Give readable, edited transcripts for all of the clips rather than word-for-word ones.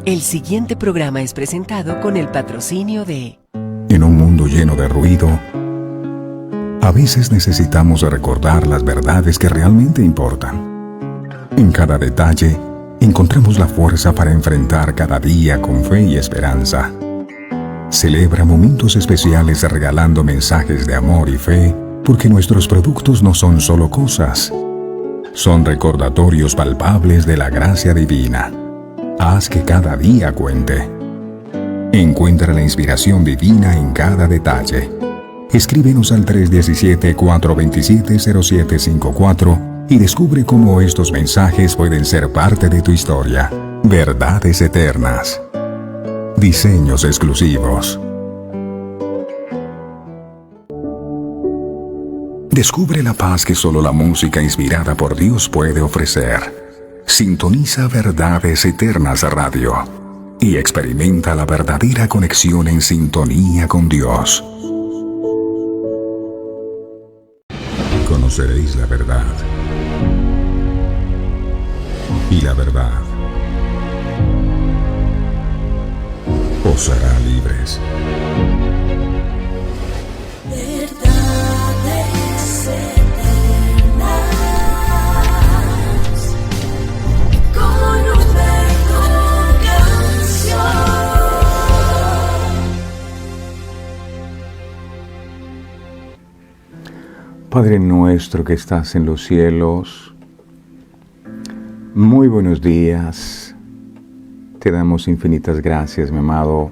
El siguiente programa es presentado con el patrocinio de... En un mundo lleno de ruido, a veces necesitamos recordar las verdades que realmente importan. En cada detalle, encontramos la fuerza para enfrentar cada día con fe y esperanza. Celebra momentos especiales regalando mensajes de amor y fe, porque nuestros productos no son solo cosas, son recordatorios palpables de la gracia divina. Haz que cada día cuente. Encuentra la inspiración divina en cada detalle. Escríbenos al 317-427-0754 y descubre cómo estos mensajes pueden ser parte de tu historia. Verdades eternas. Diseños exclusivos. Descubre la paz que solo la música inspirada por Dios puede ofrecer. Sintoniza Verdades Eternas Radio y experimenta la verdadera conexión en sintonía con Dios. Conoceréis la verdad, y la verdad os hará libres. Verdades eternas, con Humberto Canción. Padre nuestro que estás en los cielos, muy buenos días. Te damos infinitas gracias, mi amado,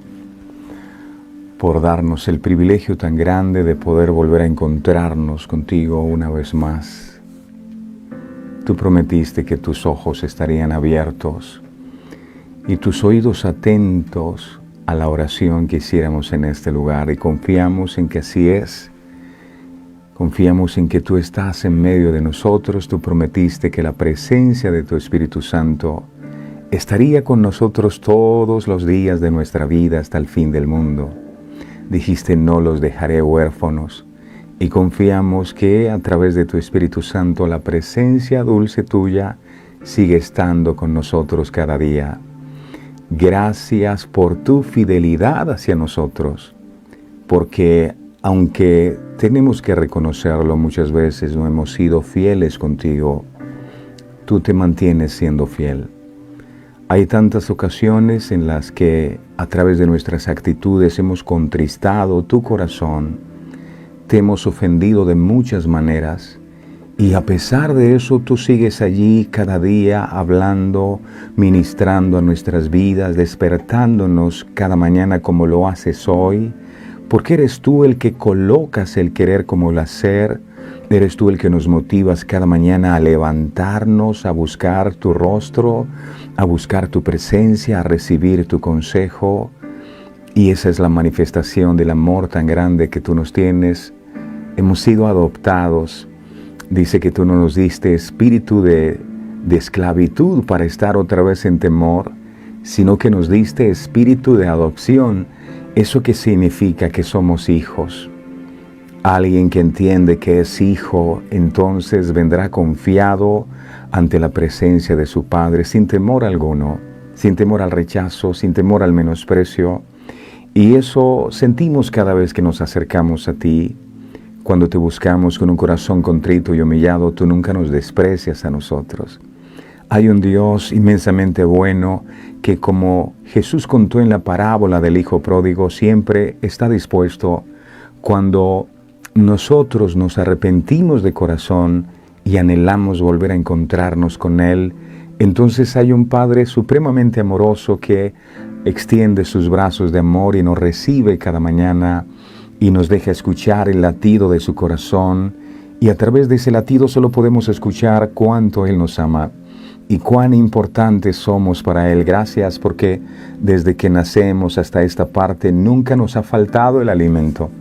por darnos el privilegio tan grande de poder volver a encontrarnos contigo una vez más. Tú prometiste que tus ojos estarían abiertos y tus oídos atentos a la oración que hiciéramos en este lugar, y confiamos en que así es. Confiamos en que tú estás en medio de nosotros. Tú prometiste que la presencia de tu Espíritu Santo estaría con nosotros todos los días de nuestra vida hasta el fin del mundo. Dijiste, no los dejaré huérfanos, y confiamos que a través de tu Espíritu Santo la presencia dulce tuya sigue estando con nosotros cada día. Gracias por tu fidelidad hacia nosotros, porque aunque tenemos que reconocerlo, muchas veces no hemos sido fieles contigo, tú te mantienes siendo fiel. Hay tantas ocasiones en las que a través de nuestras actitudes hemos contristado tu corazón, te hemos ofendido de muchas maneras, y a pesar de eso tú sigues allí cada día hablando, ministrando a nuestras vidas, despertándonos cada mañana como lo haces hoy, porque eres tú el que colocas el querer como el hacer. Eres tú el que nos motivas cada mañana a levantarnos, a buscar tu rostro, a buscar tu presencia, a recibir tu consejo. Y esa es la manifestación del amor tan grande que tú nos tienes. Hemos sido adoptados. Dice que tú no nos diste espíritu de esclavitud para estar otra vez en temor, sino que nos diste espíritu de adopción. ¿Eso qué significa? Que somos hijos. Alguien que entiende que es hijo, entonces vendrá confiado ante la presencia de su Padre, sin temor alguno, sin temor al rechazo, sin temor al menosprecio. Y eso sentimos cada vez que nos acercamos a ti. Cuando te buscamos con un corazón contrito y humillado, tú nunca nos desprecias a nosotros. Hay un Dios inmensamente bueno que, como Jesús contó en la parábola del Hijo Pródigo, siempre está dispuesto cuando nosotros nos arrepentimos de corazón y anhelamos volver a encontrarnos con Él. Entonces hay un Padre supremamente amoroso que extiende sus brazos de amor y nos recibe cada mañana y nos deja escuchar el latido de su corazón, y a través de ese latido solo podemos escuchar cuánto Él nos ama y cuán importantes somos para Él. Gracias, porque desde que nacemos hasta esta parte nunca nos ha faltado el alimento.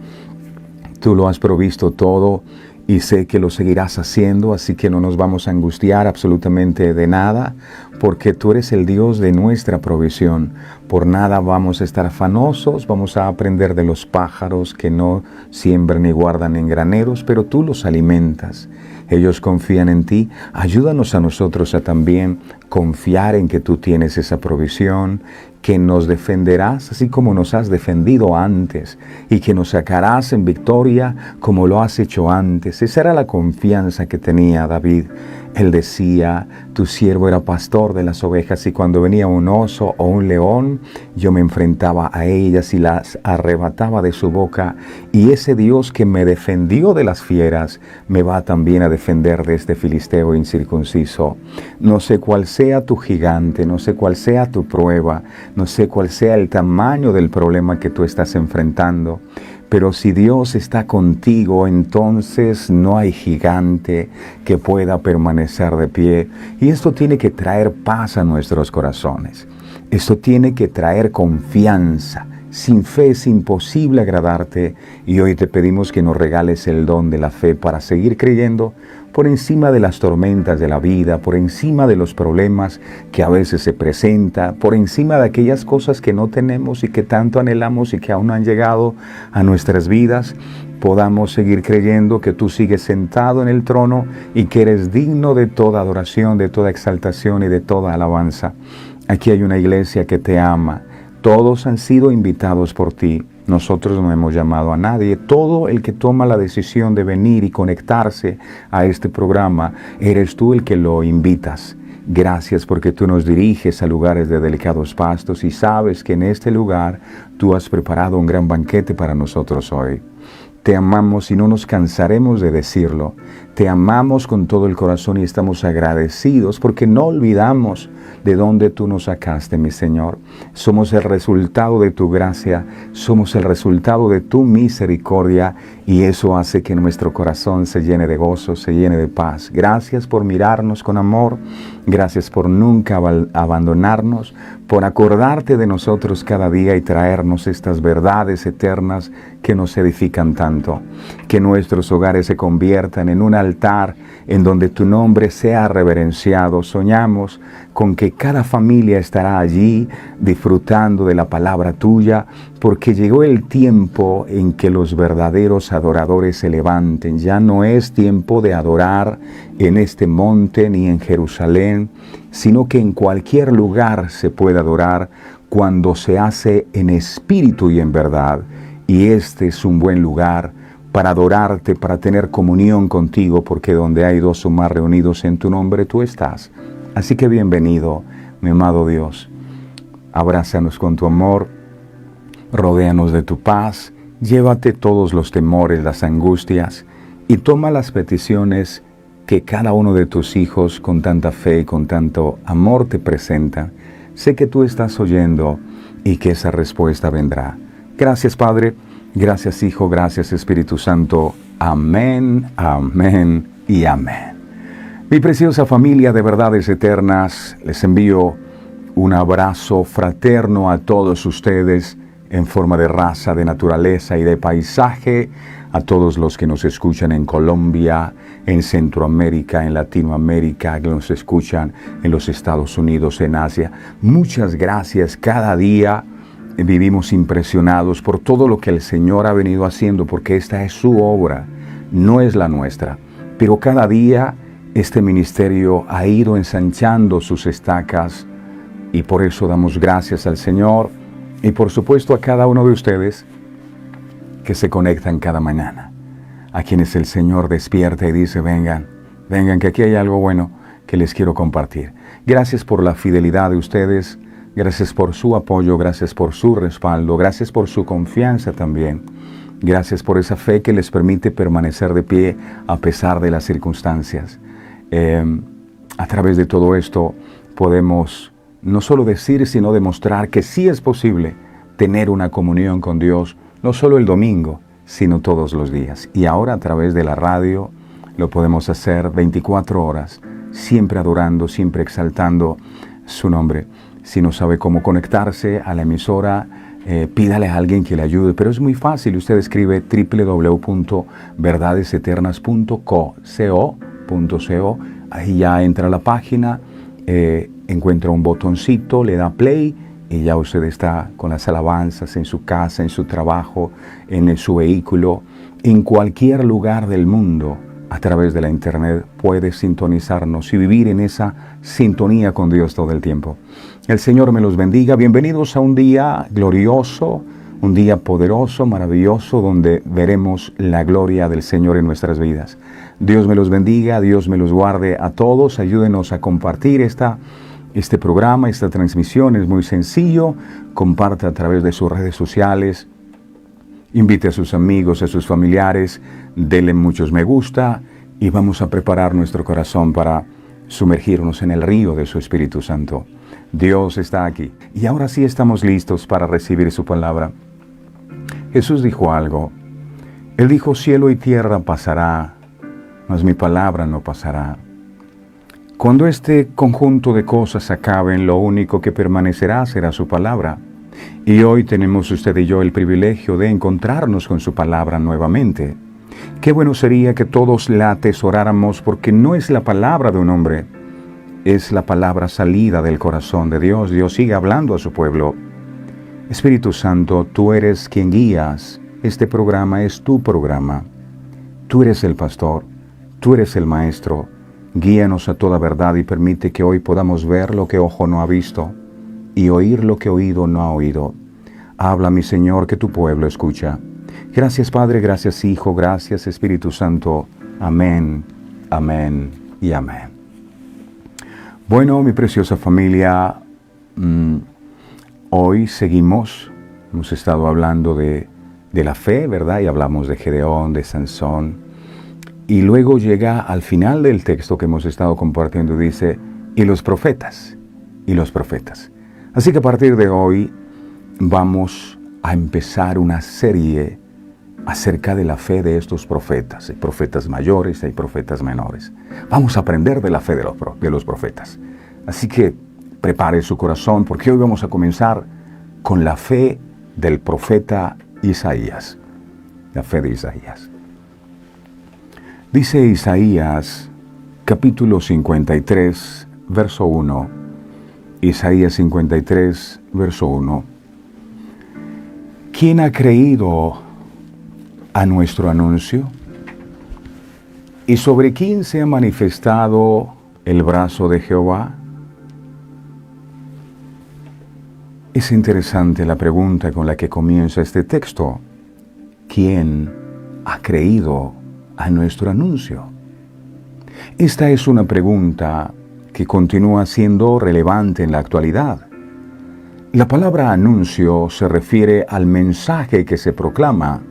Tú lo has provisto todo y sé que lo seguirás haciendo, así que no nos vamos a angustiar absolutamente de nada, porque tú eres el Dios de nuestra provisión. Por nada vamos a estar afanosos, vamos a aprender de los pájaros que no siembran ni guardan en graneros, pero tú los alimentas. Ellos confían en ti. Ayúdanos a nosotros a también confiar en que tú tienes esa provisión, que nos defenderás así como nos has defendido antes y que nos sacarás en victoria como lo has hecho antes. Esa era la confianza que tenía David. Él decía, tu siervo era pastor de las ovejas y cuando venía un oso o un león, yo me enfrentaba a ellas y las arrebataba de su boca. Y ese Dios que me defendió de las fieras, me va también a defender de este filisteo incircunciso. No sé cuál sea tu gigante, no sé cuál sea tu prueba, no sé cuál sea el tamaño del problema que tú estás enfrentando. Pero si Dios está contigo, entonces no hay gigante que pueda permanecer de pie. Y esto tiene que traer paz a nuestros corazones. Esto tiene que traer confianza. Sin fe es imposible agradarte y hoy te pedimos que nos regales el don de la fe para seguir creyendo por encima de las tormentas de la vida, por encima de los problemas que a veces se presentan, por encima de aquellas cosas que no tenemos y que tanto anhelamos y que aún no han llegado a nuestras vidas. Podamos seguir creyendo que tú sigues sentado en el trono y que eres digno de toda adoración, de toda exaltación y de toda alabanza. Aquí hay una iglesia que te ama. Todos han sido invitados por ti. Nosotros no hemos llamado a nadie. Todo el que toma la decisión de venir y conectarse a este programa, eres tú el que lo invitas. Gracias porque tú nos diriges a lugares de delicados pastos y sabes que en este lugar tú has preparado un gran banquete para nosotros hoy. Te amamos y no nos cansaremos de decirlo. Te amamos con todo el corazón y estamos agradecidos porque no olvidamos de dónde tú nos sacaste, mi Señor. Somos el resultado de tu gracia, somos el resultado de tu misericordia y eso hace que nuestro corazón se llene de gozo, se llene de paz. Gracias por mirarnos con amor, gracias por nunca abandonarnos, por acordarte de nosotros cada día y traernos estas verdades eternas que nos edifican tanto. Que nuestros hogares se conviertan en un altar en donde tu nombre sea reverenciado. Soñamos con que cada familia estará allí disfrutando de la palabra tuya, porque llegó el tiempo en que los verdaderos adoradores se levanten. Ya no es tiempo de adorar en este monte ni en Jerusalén, sino que en cualquier lugar se puede adorar cuando se hace en espíritu y en verdad. Y este es un buen lugar para adorarte, para tener comunión contigo, porque donde hay dos o más reunidos en tu nombre, tú estás. Así que bienvenido, mi amado Dios. Abrázanos con tu amor, rodéanos de tu paz, llévate todos los temores, las angustias, y toma las peticiones que cada uno de tus hijos con tanta fe y con tanto amor te presenta. Sé que tú estás oyendo y que esa respuesta vendrá. Gracias, Padre. Gracias, Hijo. Gracias, Espíritu Santo. Amén, amén y amén. Mi preciosa familia de verdades eternas, les envío un abrazo fraterno a todos ustedes en forma de raza, de naturaleza y de paisaje, a todos los que nos escuchan en Colombia, en Centroamérica, en Latinoamérica, que nos escuchan en los Estados Unidos, en Asia. Muchas gracias. Cada día vivimos impresionados por todo lo que el Señor ha venido haciendo, porque esta es su obra, no es la nuestra. Pero cada día este ministerio ha ido ensanchando sus estacas y por eso damos gracias al Señor y por supuesto a cada uno de ustedes que se conectan cada mañana, a quienes el Señor despierta y dice, vengan, que aquí hay algo bueno que les quiero compartir. Gracias por la fidelidad de ustedes. Gracias por su apoyo, gracias por su respaldo, gracias por su confianza también. Gracias por esa fe que les permite permanecer de pie a pesar de las circunstancias. A través de todo esto podemos no solo decir, sino demostrar que sí es posible tener una comunión con Dios, no solo el domingo, sino todos los días. Y ahora a través de la radio lo podemos hacer 24 horas, siempre adorando, siempre exaltando su nombre. Si no sabe cómo conectarse a la emisora, pídale a alguien que le ayude, pero es muy fácil. Usted escribe www.verdadeseternas.co, ahí ya entra a la página, encuentra un botoncito, le da play y ya usted está con las alabanzas en su casa, en su trabajo, en su vehículo, en cualquier lugar del mundo. A través de la internet puede sintonizarnos y vivir en esa sintonía con Dios todo el tiempo. El Señor me los bendiga. Bienvenidos a un día glorioso, un día poderoso, maravilloso, donde veremos la gloria del Señor en nuestras vidas. Dios me los bendiga, Dios me los guarde a todos. Ayúdenos a compartir este programa, esta transmisión. Es muy sencillo. Comparte a través de sus redes sociales. Invite a sus amigos, a sus familiares. Denle muchos me gusta y vamos a preparar nuestro corazón para sumergirnos en el río de su Espíritu Santo. Dios está aquí. Y ahora sí estamos listos para recibir su palabra. Jesús dijo algo. Él dijo, cielo y tierra pasará, mas mi palabra no pasará. Cuando este conjunto de cosas acaben, lo único que permanecerá será su palabra. Y hoy tenemos usted y yo el privilegio de encontrarnos con su palabra nuevamente. Qué bueno sería que todos la atesoráramos, porque no es la palabra de un hombre, es la palabra salida del corazón de Dios. Dios sigue hablando a su pueblo. Espíritu Santo, tú eres quien guías. Este programa es tu programa. Tú eres el pastor, tú eres el maestro. Guíanos a toda verdad y permite que hoy podamos ver lo que ojo no ha visto y oír lo que oído no ha oído. Habla, mi Señor, que tu pueblo escucha. Gracias, Padre, gracias, Hijo, gracias, Espíritu Santo. Amén, amén y amén. Bueno, mi preciosa familia, hoy seguimos, hemos estado hablando de la fe, ¿verdad? Y hablamos de Gedeón, de Sansón. Y luego llega al final del texto que hemos estado compartiendo, dice, y los profetas. Así que a partir de hoy vamos a empezar una serie acerca de la fe de estos profetas. Hay profetas mayores, hay profetas menores. Vamos a aprender de la fe de los profetas. Así que prepare su corazón, porque hoy vamos a comenzar con la fe del profeta Isaías. La fe de Isaías. Dice Isaías, capítulo 53, verso 1. Isaías 53, verso 1. ¿Quién ha creído a nuestro anuncio? ¿Y sobre quién se ha manifestado el brazo de Jehová? Es interesante la pregunta con la que comienza este texto. ¿Quién ha creído a nuestro anuncio? Esta es una pregunta que continúa siendo relevante en la actualidad. La palabra anuncio se refiere al mensaje que se proclama,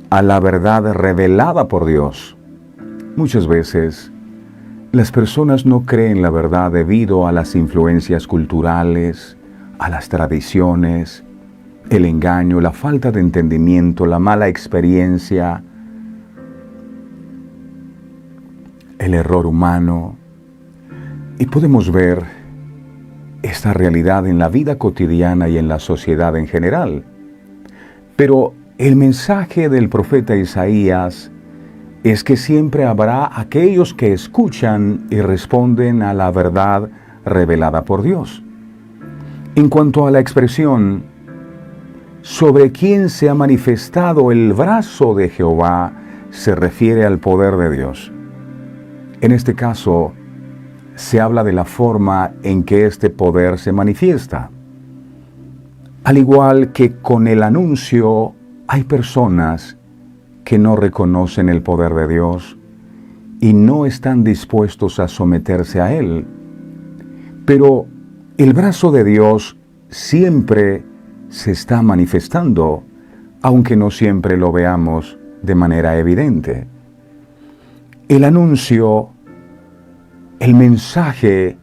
a la verdad revelada por Dios. Muchas veces, las personas no creen la verdad debido a las influencias culturales, a las tradiciones, el engaño, la falta de entendimiento, la mala experiencia, el error humano. Y podemos ver esta realidad en la vida cotidiana y en la sociedad en general. Pero el mensaje del profeta Isaías es que siempre habrá aquellos que escuchan y responden a la verdad revelada por Dios. En cuanto a la expresión, sobre quién se ha manifestado el brazo de Jehová, se refiere al poder de Dios. En este caso, se habla de la forma en que este poder se manifiesta. Al igual que con el anuncio, hay personas que no reconocen el poder de Dios y no están dispuestos a someterse a Él. Pero el brazo de Dios siempre se está manifestando, aunque no siempre lo veamos de manera evidente. El anuncio, el mensaje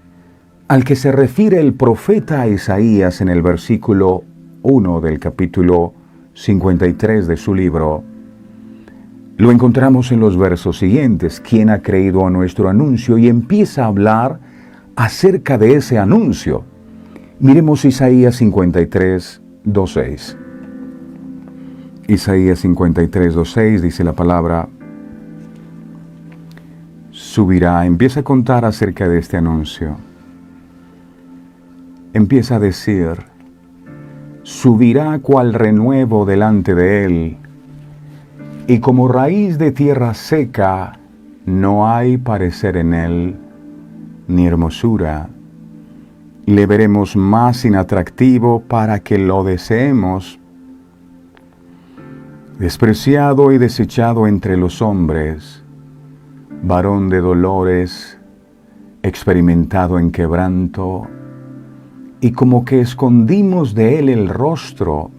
al que se refiere el profeta Isaías en el versículo 1 del capítulo 53 de su libro, lo encontramos en los versos siguientes. ¿Quién ha creído a nuestro anuncio? Y empieza a hablar acerca de ese anuncio. Miremos Isaías 53, 2:6. Isaías 53, 2:6 dice la palabra: subirá, empieza a contar acerca de este anuncio. Empieza a decir: subirá cual renuevo delante de él, y como raíz de tierra seca, no hay parecer en él, ni hermosura. le veremos más inatractivo para que lo deseemos. Despreciado y desechado entre los hombres, varón de dolores, experimentado en quebranto, y como que escondimos de él el rostro,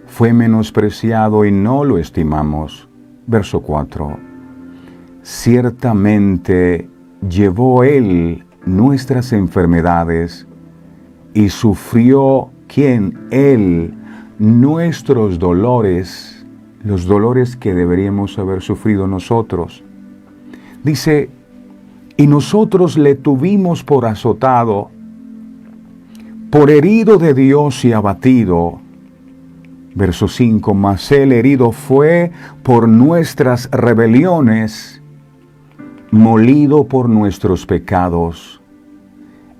fue menospreciado y no lo estimamos. Verso 4. Ciertamente llevó él nuestras enfermedades y sufrió, ¿quién? Él, nuestros dolores, los dolores que deberíamos haber sufrido nosotros. Dice, y nosotros le tuvimos por azotado, por herido de Dios y abatido. Verso 5, mas él herido fue por nuestras rebeliones, molido por nuestros pecados.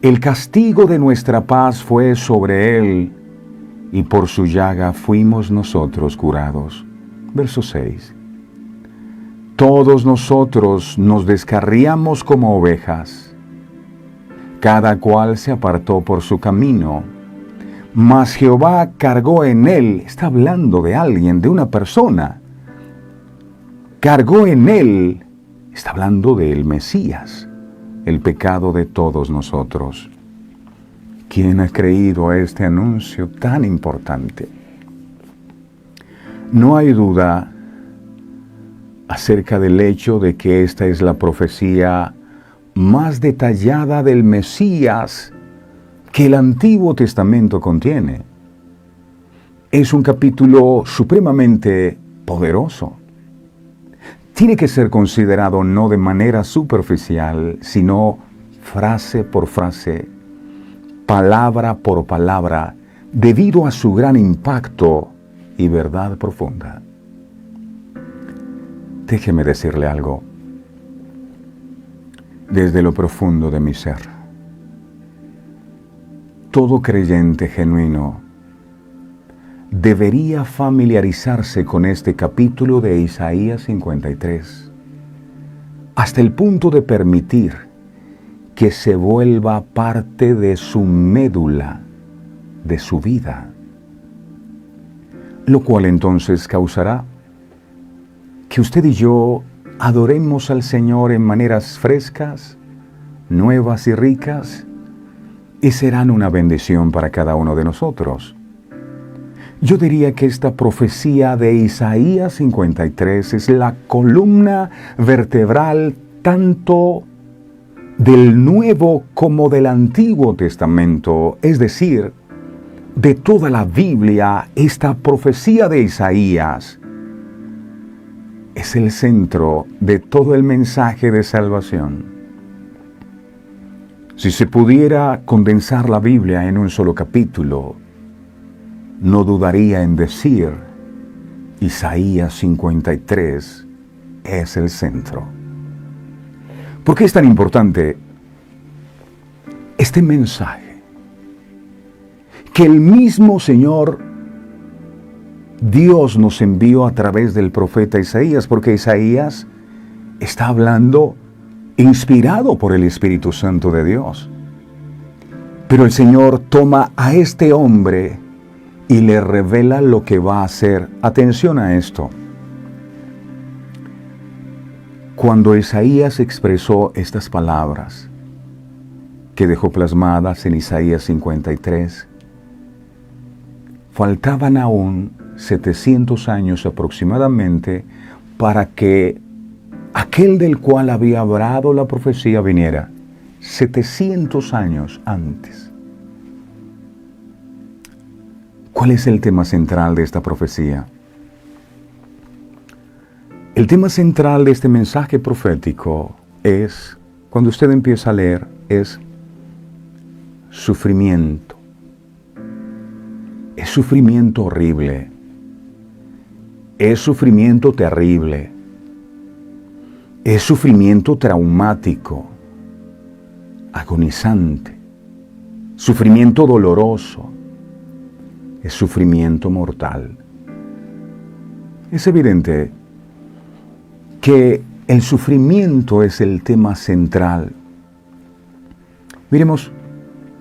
El castigo de nuestra paz fue sobre él, y por su llaga fuimos nosotros curados. Verso 6. Todos nosotros nos descarriamos como ovejas, cada cual se apartó por su camino, mas Jehová cargó en él, está hablando de alguien, de una persona, cargó en él, está hablando del Mesías, el pecado de todos nosotros. ¿Quién ha creído a este anuncio tan importante? No hay duda acerca del hecho de que esta es la profecía más detallada del Mesías que el Antiguo Testamento contiene. Es un capítulo supremamente poderoso. Tiene que ser considerado no de manera superficial, sino frase por frase, palabra por palabra, debido a su gran impacto y verdad profunda. Déjeme decirle algo desde lo profundo de mi ser. Todo creyente genuino debería familiarizarse con este capítulo de Isaías 53, hasta el punto de permitir que se vuelva parte de su médula, de su vida, lo cual entonces causará que usted y yo adoremos al Señor en maneras frescas, nuevas y ricas, y serán una bendición para cada uno de nosotros. Yo diría que esta profecía de Isaías 53 es la columna vertebral tanto del Nuevo como del Antiguo Testamento, es decir, de toda la Biblia. Esta profecía de Isaías es el centro de todo el mensaje de salvación. Si se pudiera condensar la Biblia en un solo capítulo, no dudaría en decir, Isaías 53 es el centro. ¿Por qué es tan importante este mensaje? Que el mismo Señor Dios nos envió a través del profeta Isaías, porque Isaías está hablando inspirado por el Espíritu Santo de Dios. Pero el Señor toma a este hombre y le revela lo que va a hacer. Atención a esto. Cuando Isaías expresó estas palabras que dejó plasmadas en Isaías 53, faltaban aún 700 años aproximadamente para que aquel del cual había hablado la profecía viniera. 700 años antes. ¿Cuál es el tema central de esta profecía? El tema central de este mensaje profético es, cuando usted empieza a leer, es sufrimiento. Es sufrimiento horrible. Es sufrimiento terrible. Es sufrimiento traumático, agonizante, sufrimiento doloroso, es sufrimiento mortal. Es evidente que el sufrimiento es el tema central. Miremos,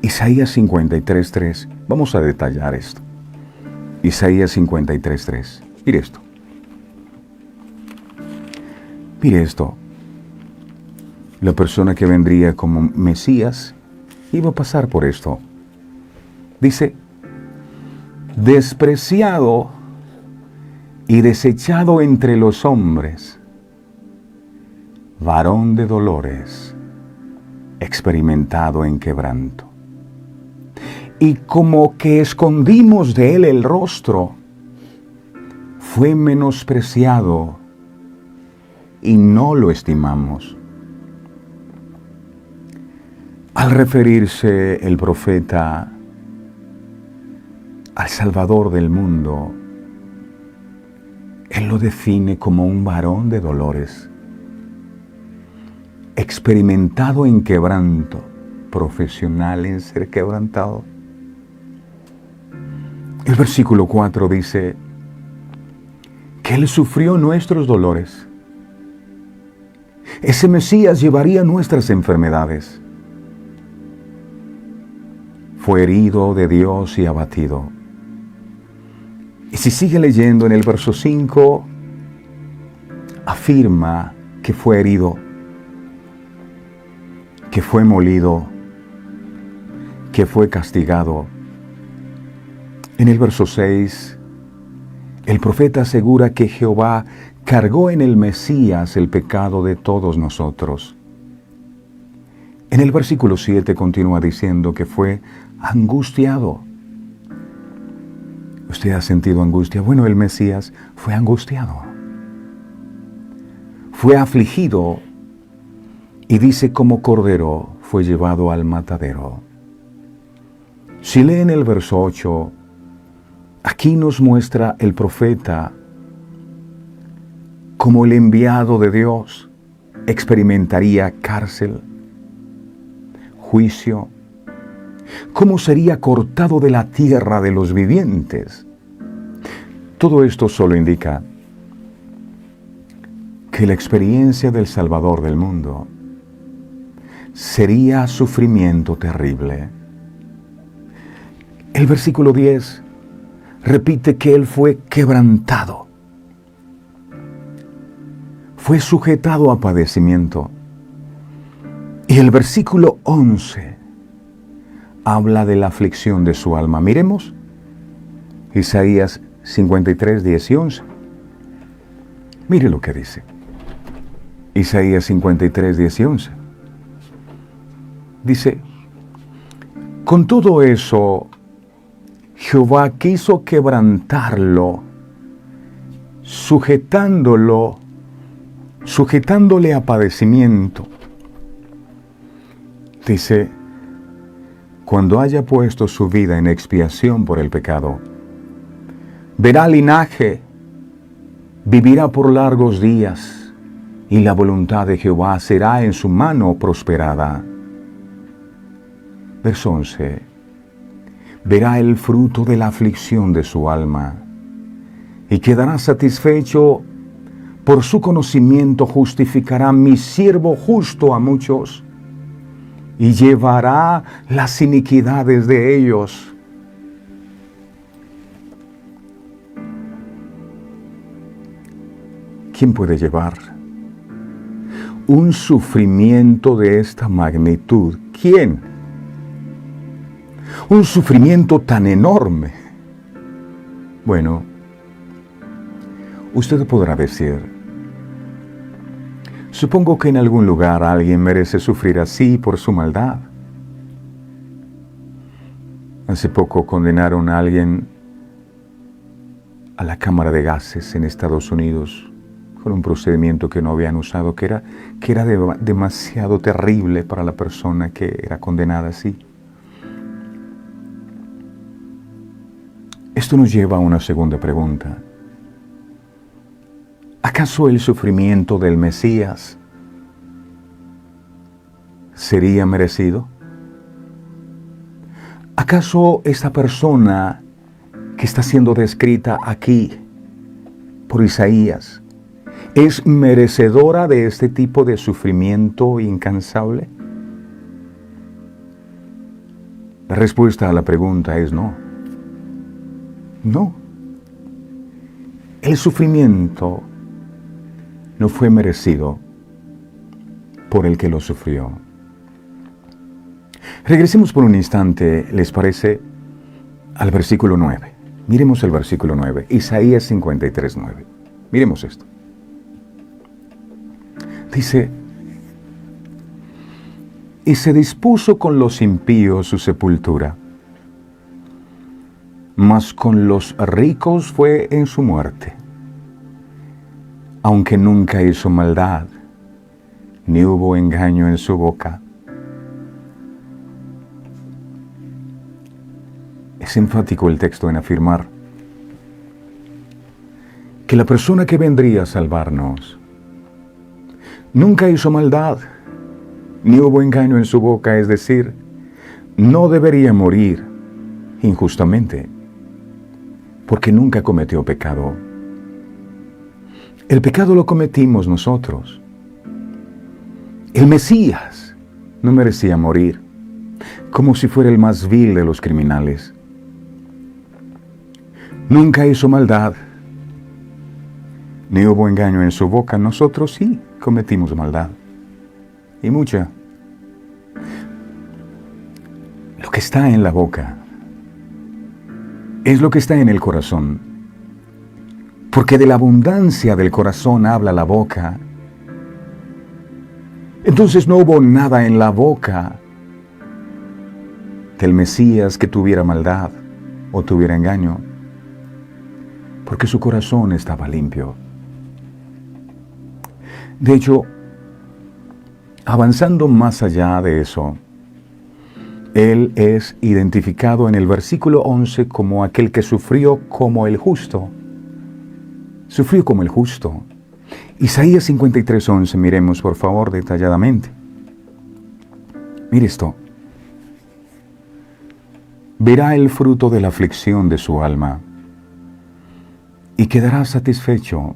Isaías 53:3. Vamos a detallar esto. Isaías 53:3. Mire esto. Mire esto. La persona que vendría como Mesías iba a pasar por esto. Dice, despreciado y desechado entre los hombres, varón de dolores, experimentado en quebranto. Y como que escondimos de él el rostro, fue menospreciado y no lo estimamos. Al referirse el profeta al Salvador del mundo, él lo define como un varón de dolores, experimentado en quebranto, profesional en ser quebrantado. El versículo 4 dice que él sufrió nuestros dolores. Ese Mesías llevaría nuestras enfermedades. Fue herido de Dios y abatido. Y si sigue leyendo en el verso 5, afirma que fue herido, que fue molido, que fue castigado. En el verso 6, el profeta asegura que Jehová cargó en el Mesías el pecado de todos nosotros. En el versículo 7 continúa diciendo que fue angustiado. ¿Usted ha sentido angustia? Bueno, el Mesías fue angustiado. Fue afligido y dice como cordero fue llevado al matadero. Si leen el verso 8, aquí nos muestra el profeta como el enviado de Dios experimentaría cárcel, juicio, cómo sería cortado de la tierra de los vivientes. Todo esto solo indica que la experiencia del Salvador del mundo sería sufrimiento terrible. El versículo 10 repite que él fue quebrantado, fue sujetado a padecimiento. Y el versículo 11 habla de la aflicción de su alma. Miremos Isaías 53, 10 y 11. Mire lo que dice. Isaías 53, 10 y 11. Dice, con todo eso, Jehová quiso quebrantarlo, sujetándole a padecimiento. Dice, cuando haya puesto su vida en expiación por el pecado, verá linaje, vivirá por largos días, y la voluntad de Jehová será en su mano prosperada. Verso 11. Verá el fruto de la aflicción de su alma, y quedará satisfecho. Por su conocimiento justificará mi siervo justo a muchos, y llevará las iniquidades de ellos. ¿Quién puede llevar un sufrimiento de esta magnitud? ¿Quién? Un sufrimiento tan enorme. Bueno, usted podrá decir, supongo que en algún lugar alguien merece sufrir así por su maldad. Hace poco condenaron a alguien a la cámara de gases en Estados Unidos con un procedimiento que no habían usado, que era demasiado terrible para la persona que era condenada así. Esto nos lleva a una segunda pregunta. ¿Acaso el sufrimiento del Mesías sería merecido? ¿Acaso esta persona que está siendo descrita aquí por Isaías es merecedora de este tipo de sufrimiento incansable? La respuesta a la pregunta es no. No. El sufrimiento no fue merecido por el que lo sufrió. Regresemos por un instante, ¿les parece?, al versículo 9. Miremos el versículo 9, Isaías 53, 9. Miremos esto. Dice: y se dispuso con los impíos su sepultura, mas con los ricos fue en su muerte, aunque nunca hizo maldad, ni hubo engaño en su boca. Es enfático el texto en afirmar que la persona que vendría a salvarnos nunca hizo maldad, ni hubo engaño en su boca, es decir, no debería morir injustamente, porque nunca cometió pecado. El pecado lo cometimos nosotros. El Mesías no merecía morir, como si fuera el más vil de los criminales. Nunca hizo maldad, ni hubo engaño en su boca. Nosotros sí cometimos maldad, y mucha. Lo que está en la boca es lo que está en el corazón, porque de la abundancia del corazón habla la boca. Entonces no hubo nada en la boca del Mesías que tuviera maldad o tuviera engaño, porque su corazón estaba limpio. De hecho, avanzando más allá de eso, Él es identificado en el versículo 11 como aquel que sufrió como el justo. Sufrió como el justo. Isaías 53:11, miremos por favor detalladamente. Mire esto. Verá el fruto de la aflicción de su alma y quedará satisfecho.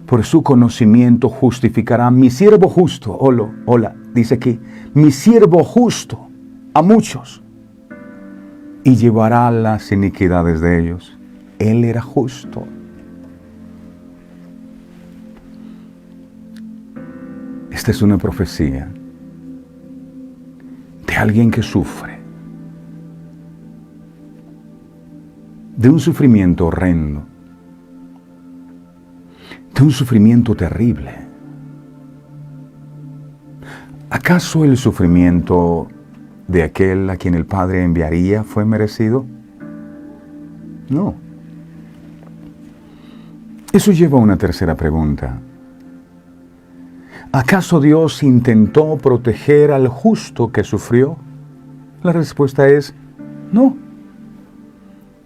Por su conocimiento justificará mi siervo justo. Hola, dice aquí, mi siervo justo a muchos, y llevará las iniquidades de ellos. Él era justo. Esta es una profecía de alguien que sufre, de un sufrimiento horrendo, de un sufrimiento terrible. ¿Acaso el sufrimiento de aquel a quien el Padre enviaría fue merecido? No. Eso lleva a una tercera pregunta. ¿Acaso Dios intentó proteger al justo que sufrió? La respuesta es no.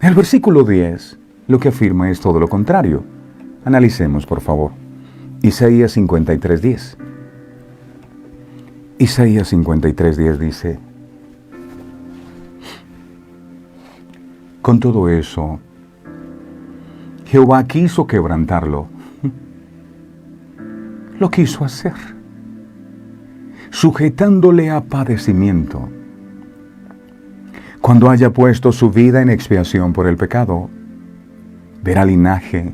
El versículo 10 lo que afirma es todo lo contrario. Analicemos, por favor. Isaías 53:10. Isaías 53:10 dice: con todo eso, Jehová quiso quebrantarlo. Lo quiso hacer, sujetándole a padecimiento. Cuando haya puesto su vida en expiación por el pecado, verá linaje,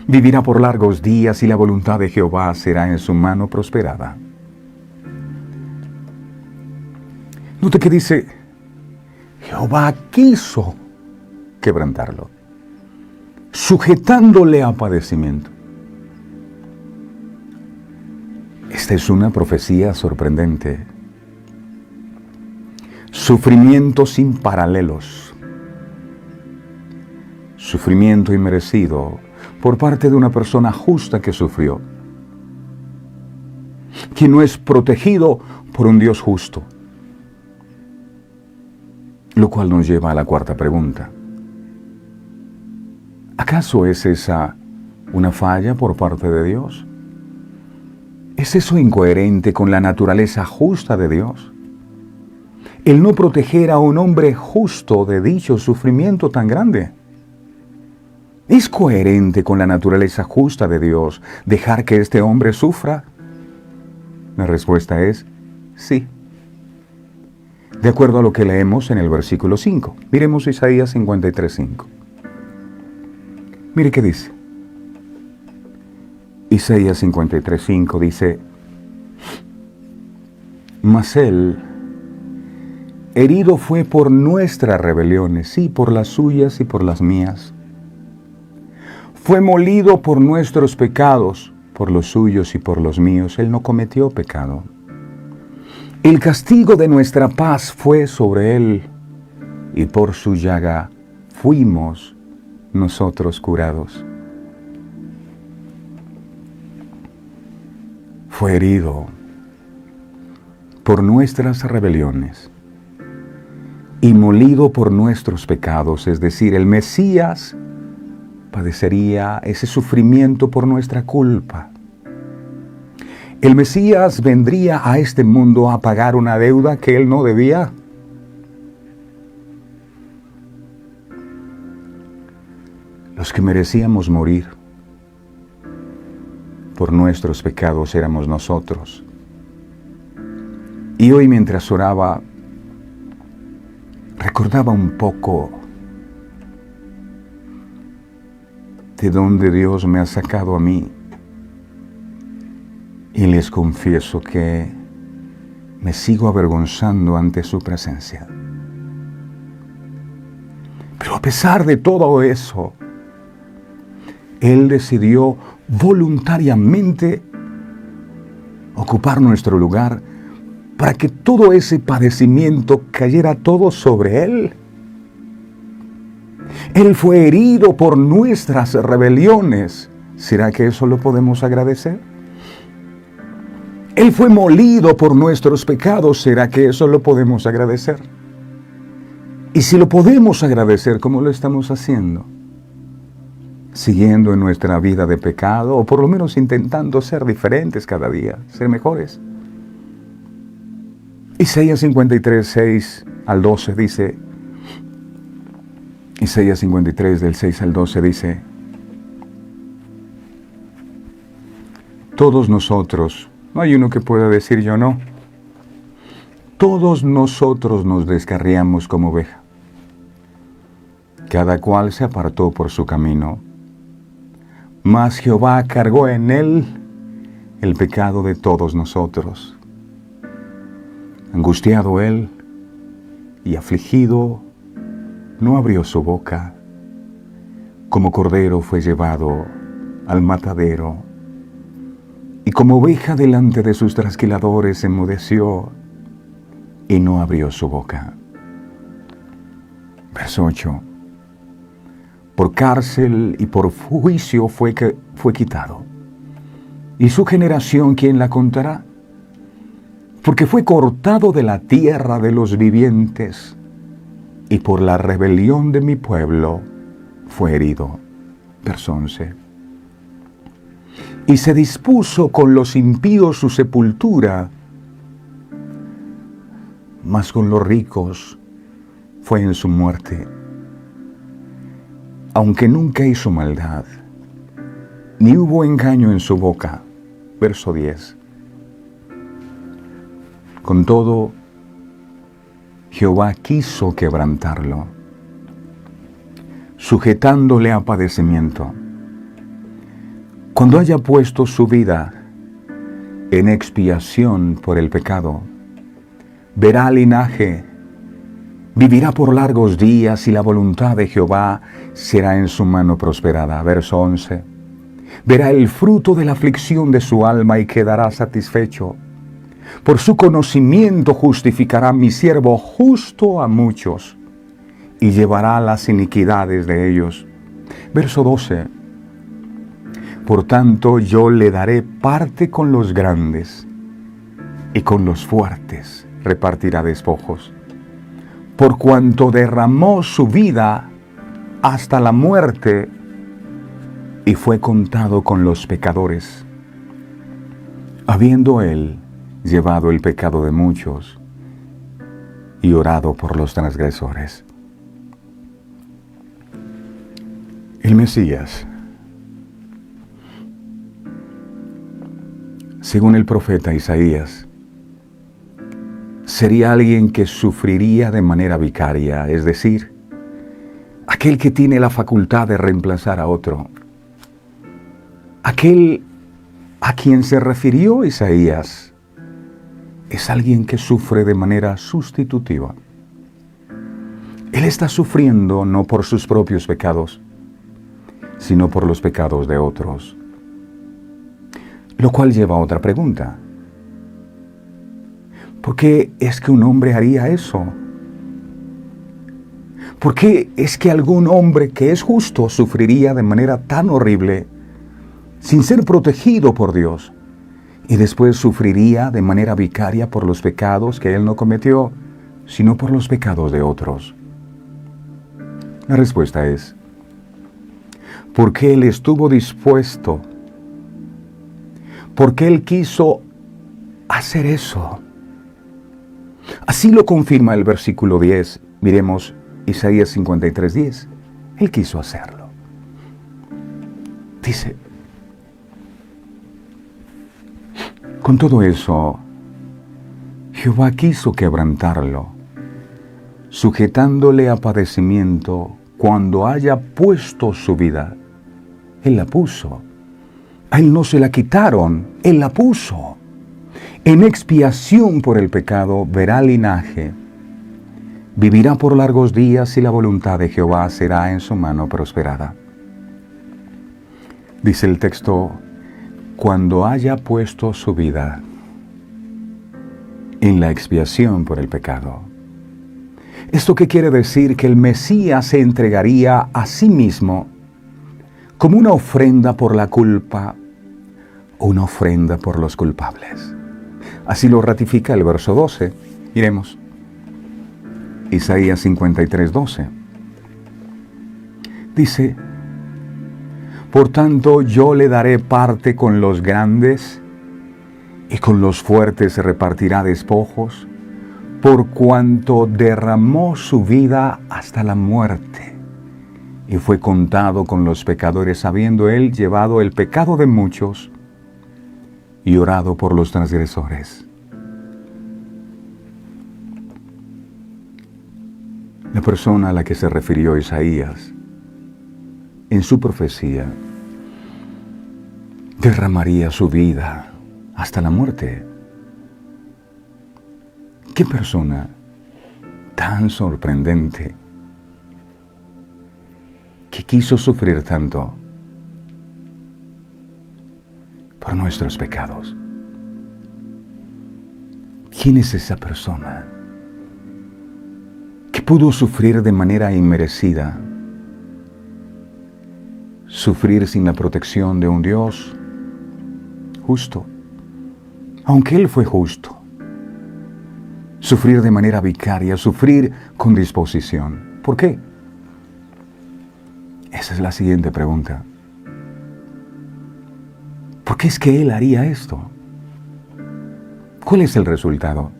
vivirá por largos días, y la voluntad de Jehová será en su mano prosperada. Note que dice, Jehová quiso quebrantarlo, sujetándole a padecimiento. Esta es una profecía sorprendente. Sufrimiento sin paralelos. Sufrimiento inmerecido por parte de una persona justa que sufrió, que no es protegido por un Dios justo. Lo cual nos lleva a la cuarta pregunta. ¿Acaso es esa una falla por parte de Dios? ¿Es eso incoherente con la naturaleza justa de Dios? El no proteger a un hombre justo de dicho sufrimiento tan grande. ¿Es coherente con la naturaleza justa de Dios dejar que este hombre sufra? La respuesta es sí. de acuerdo a lo que leemos en el versículo 5. Miremos Isaías 53:5. Mire qué dice. Isaías 53:5 dice: Mas él herido fue por nuestras rebeliones, sí, por las suyas y por las mías. Fue molido por nuestros pecados, por los suyos y por los míos. Él no cometió pecado. El castigo de nuestra paz fue sobre él, y por su llaga fuimos nosotros curados. Fue herido por nuestras rebeliones y molido por nuestros pecados, es decir, el Mesías padecería ese sufrimiento por nuestra culpa. El Mesías vendría a este mundo a pagar una deuda que él no debía. Los que merecíamos morir por nuestros pecados éramos nosotros. Y hoy, mientras oraba, recordaba un poco de dónde Dios me ha sacado a mí. Y les confieso que me sigo avergonzando ante su presencia. Pero a pesar de todo eso, Él decidió voluntariamente ocupar nuestro lugar para que todo ese padecimiento cayera todo sobre Él. Él fue herido por nuestras rebeliones. ¿Será que eso lo podemos agradecer? Él fue molido por nuestros pecados. ¿Será que eso lo podemos agradecer? Y si lo podemos agradecer, ¿cómo lo estamos haciendo? Siguiendo en nuestra vida de pecado, o por lo menos intentando ser diferentes cada día, ser mejores. Isaías 53, 6 al 12 dice, Isaías 53 del 6 al 12 dice: todos nosotros, no hay uno que pueda decir yo no, todos nosotros nos descarriamos como oveja. Cada cual se apartó por su camino, mas Jehová cargó en él el pecado de todos nosotros. Angustiado él y afligido, no abrió su boca. Como cordero fue llevado al matadero, y como oveja delante de sus trasquiladores enmudeció, y no abrió su boca. Verso 8. Por cárcel y por juicio fue quitado. ¿Y su generación quién la contará? Porque fue cortado de la tierra de los vivientes, y por la rebelión de mi pueblo fue herido. Verso 11. Y se dispuso con los impíos su sepultura, mas con los ricos fue en su muerte. Aunque nunca hizo maldad, ni hubo engaño en su boca. Verso 10. Con todo, Jehová quiso quebrantarlo, sujetándole a padecimiento. Cuando haya puesto su vida en expiación por el pecado, verá linaje, vivirá por largos días, y la voluntad de Jehová será en su mano prosperada. Verso 11. Verá el fruto de la aflicción de su alma y quedará satisfecho. Por su conocimiento justificará mi siervo justo a muchos, y llevará las iniquidades de ellos. Verso 12. Por tanto, yo le daré parte con los grandes, y con los fuertes repartirá despojos. Por cuanto derramó su vida hasta la muerte, y fue contado con los pecadores, habiendo él llevado el pecado de muchos y orado por los transgresores. El Mesías, según el profeta Isaías, sería alguien que sufriría de manera vicaria, es decir, aquel que tiene la facultad de reemplazar a otro, aquel a quien se refirió Isaías, es alguien que sufre de manera sustitutiva. Él está sufriendo no por sus propios pecados, sino por los pecados de otros. Lo cual lleva a otra pregunta. ¿Por qué es que un hombre haría eso? ¿Por qué es que algún hombre que es justo sufriría de manera tan horrible sin ser protegido por Dios y después sufriría de manera vicaria por los pecados que él no cometió, sino por los pecados de otros? La respuesta es, porque él estuvo dispuesto, porque él quiso hacer eso. Así lo confirma el versículo 10. Miremos Isaías 53:10. Él quiso hacerlo. Dice, con todo eso, Jehová quiso quebrantarlo, sujetándole a padecimiento cuando haya puesto su vida. Él la puso. A él no se la quitaron, él la puso. En expiación por el pecado verá linaje, vivirá por largos días y la voluntad de Jehová será en su mano prosperada. Dice el texto, cuando haya puesto su vida en la expiación por el pecado. ¿Esto qué quiere decir? Que el Mesías se entregaría a sí mismo como una ofrenda por la culpa, una ofrenda por los culpables. Así lo ratifica el verso 12. Miremos. Isaías 53:12. Dice, por tanto yo le daré parte con los grandes y con los fuertes repartirá despojos, por cuanto derramó su vida hasta la muerte y fue contado con los pecadores, habiendo él llevado el pecado de muchos y orado por los transgresores. La persona a la que se refirió Isaías en su profecía derramaría su vida hasta la muerte. ¿Qué persona tan sorprendente que quiso sufrir tanto por nuestros pecados? ¿Quién es esa persona que pudo sufrir de manera inmerecida? Sufrir sin la protección de un Dios justo, aunque Él fue justo. Sufrir de manera vicaria, sufrir con disposición. ¿Por qué? Esa es la siguiente pregunta. ¿Por qué es que Él haría esto? ¿Cuál es el resultado?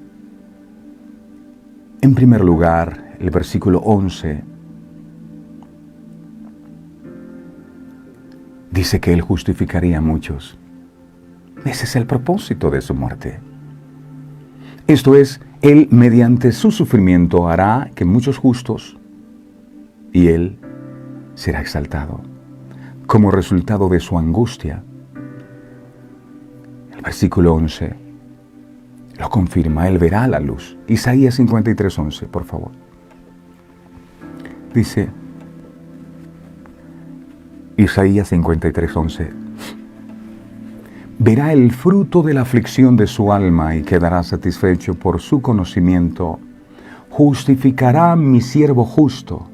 En primer lugar, el versículo 11 dice que Él justificaría a muchos. Ese es el propósito de su muerte. Esto es, Él mediante su sufrimiento hará que muchos justos y Él será exaltado como resultado de su angustia. El versículo 11 lo confirma, Él verá la luz. Isaías 53:11, por favor. Dice, Isaías 53:11, verá el fruto de la aflicción de su alma y quedará satisfecho por su conocimiento. Justificará a mi siervo justo.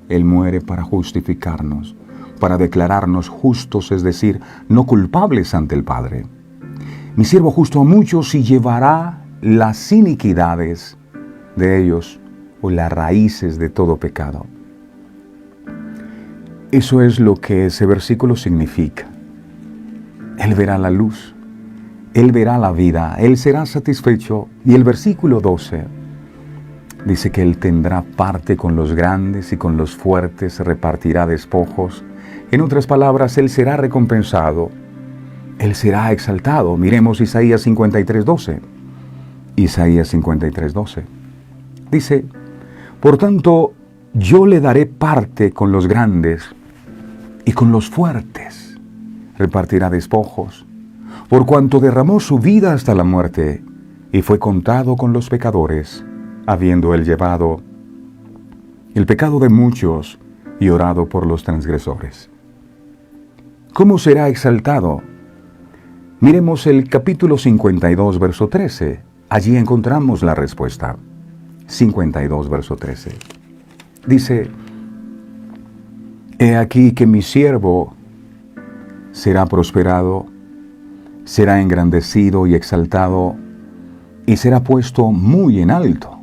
Él muere para justificarnos, para declararnos justos, es decir, no culpables ante el Padre. Mi siervo justo a muchos y llevará las iniquidades de ellos o las raíces de todo pecado. Eso es lo que ese versículo significa. Él verá la luz, Él verá la vida, Él será satisfecho. Y el versículo 12 dice que Él tendrá parte con los grandes y con los fuertes repartirá despojos. En otras palabras, Él será recompensado, Él será exaltado. Miremos Isaías 53:12. Isaías 53:12. Dice, por tanto, yo le daré parte con los grandes y con los fuertes repartirá despojos, por cuanto derramó su vida hasta la muerte y fue contado con los pecadores, habiendo él llevado el pecado de muchos y orado por los transgresores. ¿Cómo será exaltado? Miremos el capítulo 52, verso 13. Allí encontramos la respuesta. 52, verso 13. Dice, he aquí que mi siervo será prosperado, será engrandecido y exaltado, y será puesto muy en alto.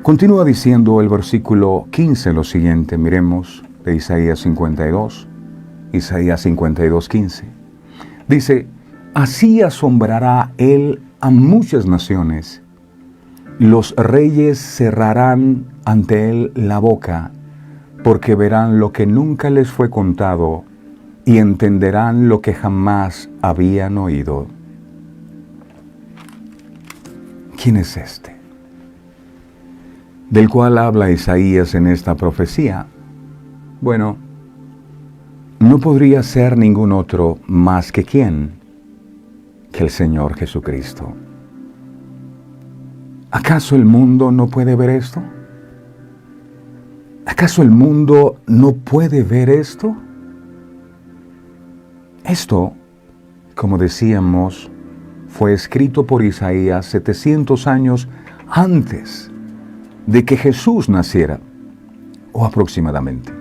Continúa diciendo el versículo 15 lo siguiente, miremos de Isaías 52, Isaías 52, 15. Dice, así asombrará él a muchas naciones, los reyes cerrarán ante él la boca, porque verán lo que nunca les fue contado y entenderán lo que jamás habían oído. ¿Quién es este? Del cual habla Isaías en esta profecía. Bueno, no podría ser ningún otro más que quién, que el Señor Jesucristo. ¿Acaso el mundo no puede ver esto? ¿Acaso el mundo no puede ver esto? Esto, como decíamos, fue escrito por Isaías 700 años antes de que Jesús naciera, o aproximadamente,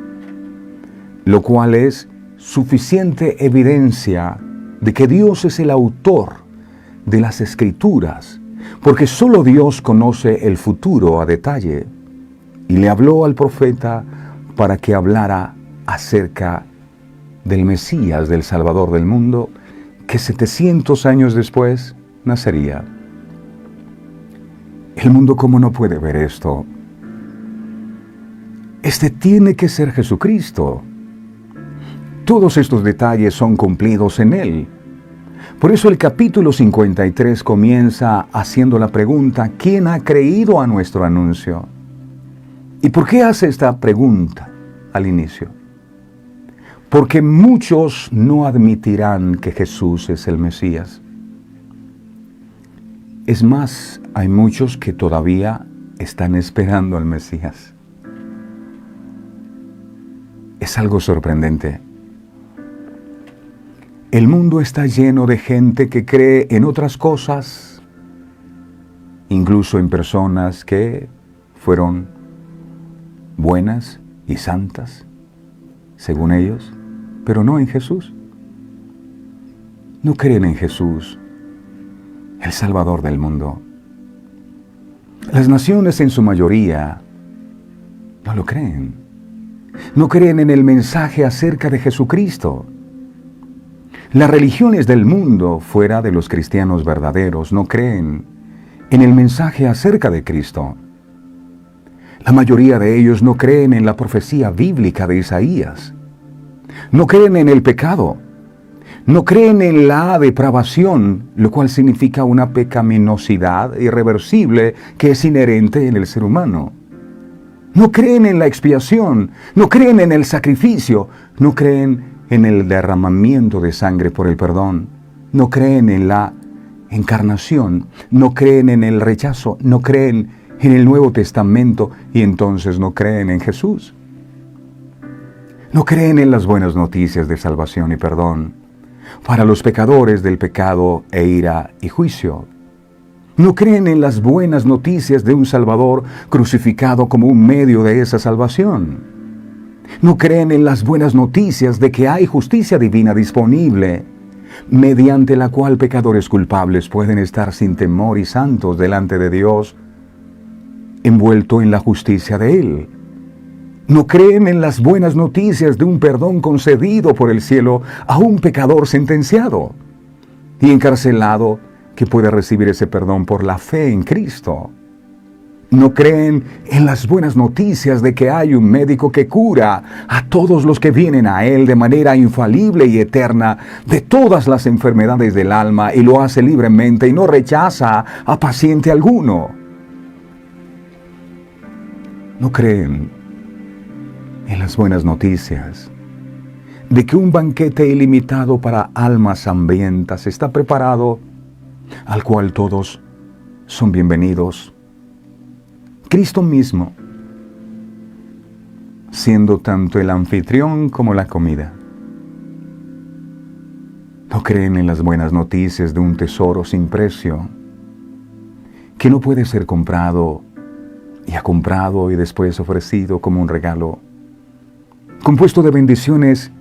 lo cual es suficiente evidencia de que Dios es el autor de las Escrituras, porque solo Dios conoce el futuro a detalle, y le habló al profeta para que hablara acerca del Mesías, del Salvador del mundo, que 700 años después nacería. El mundo, ¿cómo no puede ver esto? Este tiene que ser Jesucristo. Todos estos detalles son cumplidos en Él. Por eso el capítulo 53 comienza haciendo la pregunta, ¿quién ha creído a nuestro anuncio? ¿Y por qué hace esta pregunta al inicio? Porque muchos no admitirán que Jesús es el Mesías. Es más, hay muchos que todavía están esperando al Mesías. Es algo sorprendente. El mundo está lleno de gente que cree en otras cosas, incluso en personas que fueron buenas y santas, según ellos, pero no en Jesús. No creen en Jesús, el Salvador del mundo. Las naciones en su mayoría no lo creen. No creen en el mensaje acerca de Jesucristo. Las religiones del mundo, fuera de los cristianos verdaderos, no creen en el mensaje acerca de Cristo. La mayoría de ellos no creen en la profecía bíblica de Isaías. No creen en el pecado. No creen en la depravación, lo cual significa una pecaminosidad irreversible que es inherente en el ser humano. No creen en la expiación, no creen en el sacrificio, no creen en el derramamiento de sangre por el perdón, no creen en la encarnación, no creen en el rechazo, no creen en el Nuevo Testamento y entonces no creen en Jesús. No creen en las buenas noticias de salvación y perdón para los pecadores del pecado e ira y juicio. No creen en las buenas noticias de un Salvador crucificado como un medio de esa salvación. No creen en las buenas noticias de que hay justicia divina disponible, mediante la cual pecadores culpables pueden estar sin temor y santos delante de Dios, envuelto en la justicia de Él. No creen en las buenas noticias de un perdón concedido por el cielo a un pecador sentenciado y encarcelado que puede recibir ese perdón por la fe en Cristo. No creen en las buenas noticias de que hay un médico que cura a todos los que vienen a Él de manera infalible y eterna de todas las enfermedades del alma y lo hace libremente y no rechaza a paciente alguno. No creen en las buenas noticias de que un banquete ilimitado para almas hambrientas está preparado, al cual todos son bienvenidos. Cristo mismo, siendo tanto el anfitrión como la comida. No creen en las buenas noticias de un tesoro sin precio, que no puede ser comprado y ha comprado y después ofrecido como un regalo, compuesto de bendiciones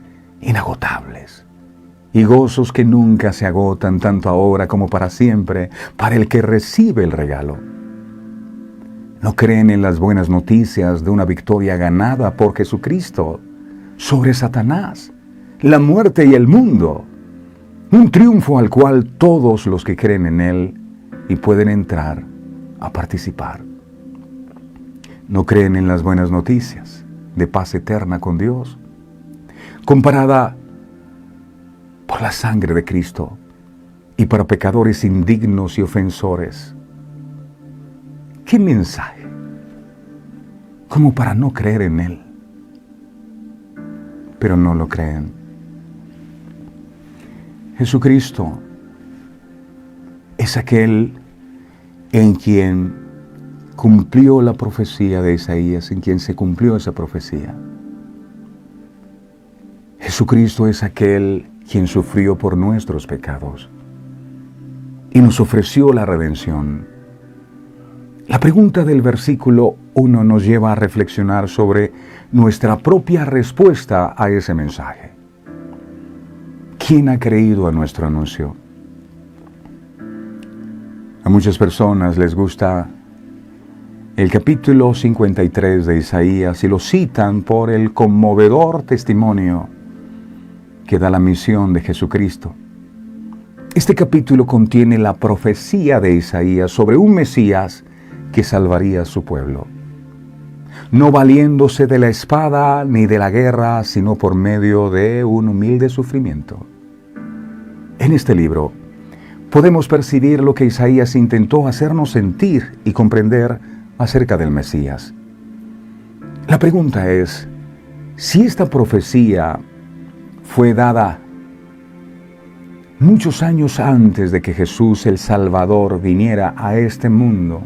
inagotables y gozos que nunca se agotan tanto ahora como para siempre para el que recibe el regalo. No creen en las buenas noticias de una victoria ganada por Jesucristo sobre Satanás, la muerte y el mundo, un triunfo al cual todos los que creen en Él y pueden entrar a participar. No creen en las buenas noticias de paz eterna con Dios, comparada por la sangre de Cristo y para pecadores indignos y ofensores. ¿Qué mensaje? Como para no creer en Él. Pero no lo creen. Jesucristo es aquel en quien cumplió la profecía de Isaías, en quien se cumplió esa profecía. Jesucristo es aquel quien sufrió por nuestros pecados y nos ofreció la redención. La pregunta del versículo 1 nos lleva a reflexionar sobre nuestra propia respuesta a ese mensaje. ¿Quién ha creído a nuestro anuncio? A muchas personas les gusta el capítulo 53 de Isaías y lo citan por el conmovedor testimonio que da la misión de Jesucristo. Este capítulo contiene la profecía de Isaías sobre un Mesías que salvaría a su pueblo, no valiéndose de la espada ni de la guerra, sino por medio de un humilde sufrimiento. En este libro podemos percibir lo que Isaías intentó hacernos sentir y comprender acerca del Mesías. La pregunta es, si esta profecía fue dada muchos años antes de que Jesús el Salvador viniera a este mundo,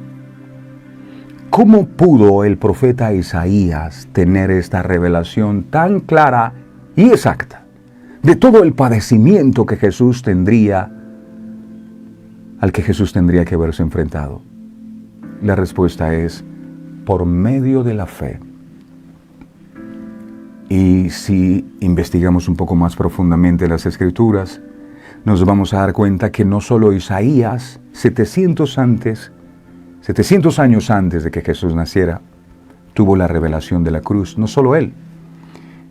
¿cómo pudo el profeta Isaías tener esta revelación tan clara y exacta de todo el padecimiento que Jesús tendría, al que Jesús tendría que haberse enfrentado? La respuesta es por medio de la fe. Y si investigamos un poco más profundamente las Escrituras, nos vamos a dar cuenta que no solo Isaías, 700 años antes de que Jesús naciera, tuvo la revelación de la cruz, no solo él.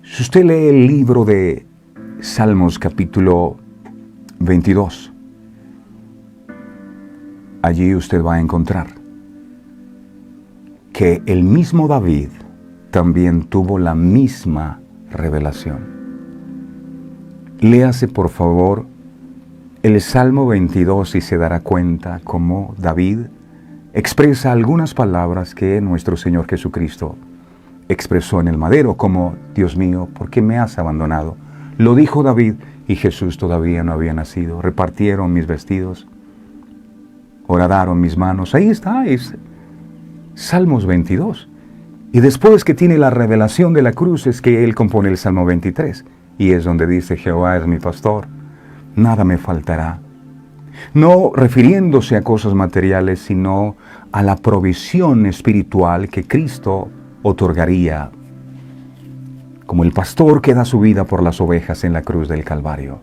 Si usted lee el libro de Salmos capítulo 22, allí usted va a encontrar que el mismo David también tuvo la misma revelación. Léase por favor el Salmo 22 y se dará cuenta cómo David expresa algunas palabras que nuestro Señor Jesucristo expresó en el madero, como: Dios mío, ¿por qué me has abandonado? Lo dijo David y Jesús todavía no había nacido. Repartieron mis vestidos, horadaron mis manos. Ahí está, es Salmos 22. Y después que tiene la revelación de la cruz es que él compone el Salmo 23. Y es donde dice: Jehová es mi pastor, nada me faltará. No refiriéndose a cosas materiales, sino a la provisión espiritual que Cristo otorgaría, como el pastor que da su vida por las ovejas en la cruz del Calvario.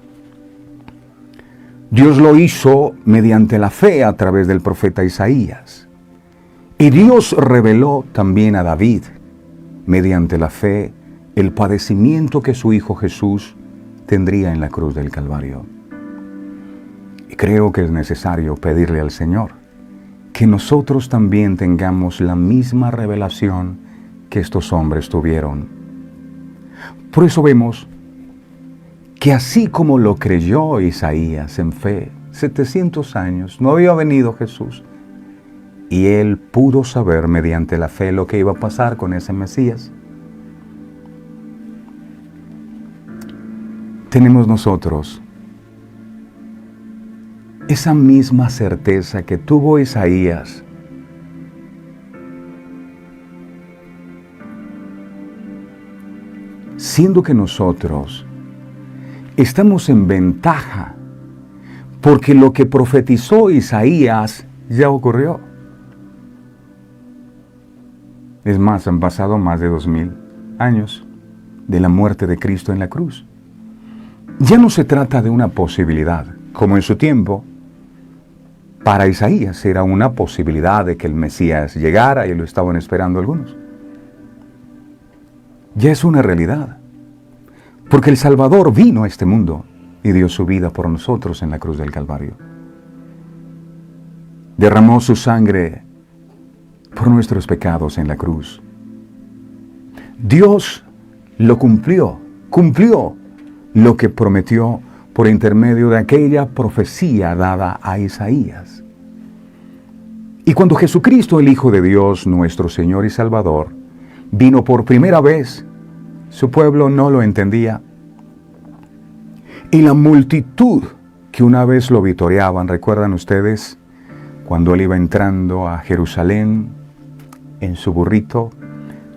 Dios lo hizo mediante la fe a través del profeta Isaías. Y Dios reveló también a David, mediante la fe, el padecimiento que su Hijo Jesús tendría en la cruz del Calvario. Y creo que es necesario pedirle al Señor que nosotros también tengamos la misma revelación que estos hombres tuvieron. Por eso vemos que así como lo creyó Isaías en fe, 700 años, no había venido Jesús, y él pudo saber mediante la fe lo que iba a pasar con ese Mesías. Tenemos nosotros esa misma certeza que tuvo Isaías. Siendo que nosotros estamos en ventaja porque lo que profetizó Isaías ya ocurrió. Es más, han pasado más de 2000 años de la muerte de Cristo en la cruz. Ya no se trata de una posibilidad, como en su tiempo. Para Isaías era una posibilidad de que el Mesías llegara y lo estaban esperando algunos. Ya es una realidad, porque el Salvador vino a este mundo y dio su vida por nosotros en la cruz del Calvario. Derramó su sangre por nuestros pecados en la cruz. Dios lo cumplió lo que prometió por intermedio de aquella profecía dada a Isaías. Y cuando Jesucristo, el Hijo de Dios, nuestro Señor y Salvador, vino por primera vez, su pueblo no lo entendía. Y la multitud que una vez lo vitoreaban, ¿recuerdan ustedes? Cuando él iba entrando a Jerusalén en su burrito,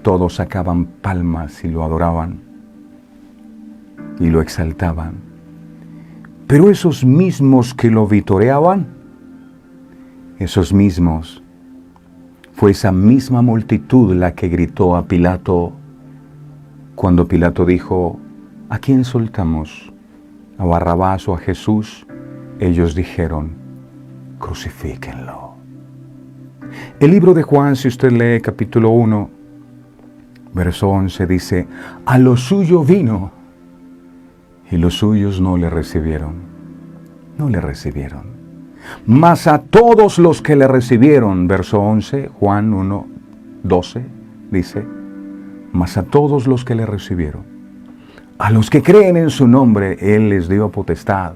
todos sacaban palmas y lo adoraban y lo exaltaban. Pero esos mismos que lo vitoreaban, esos mismos, fue esa misma multitud la que gritó a Pilato cuando Pilato dijo: ¿a quién soltamos? ¿A Barrabás o a Jesús? Ellos dijeron: crucifíquenlo. El libro de Juan, si usted lee capítulo 1, verso 11, dice: a lo suyo vino, y los suyos no le recibieron. No le recibieron. Mas a todos los que le recibieron, verso 11, Juan 1, 12, dice: mas a todos los que le recibieron, a los que creen en su nombre, Él les dio potestad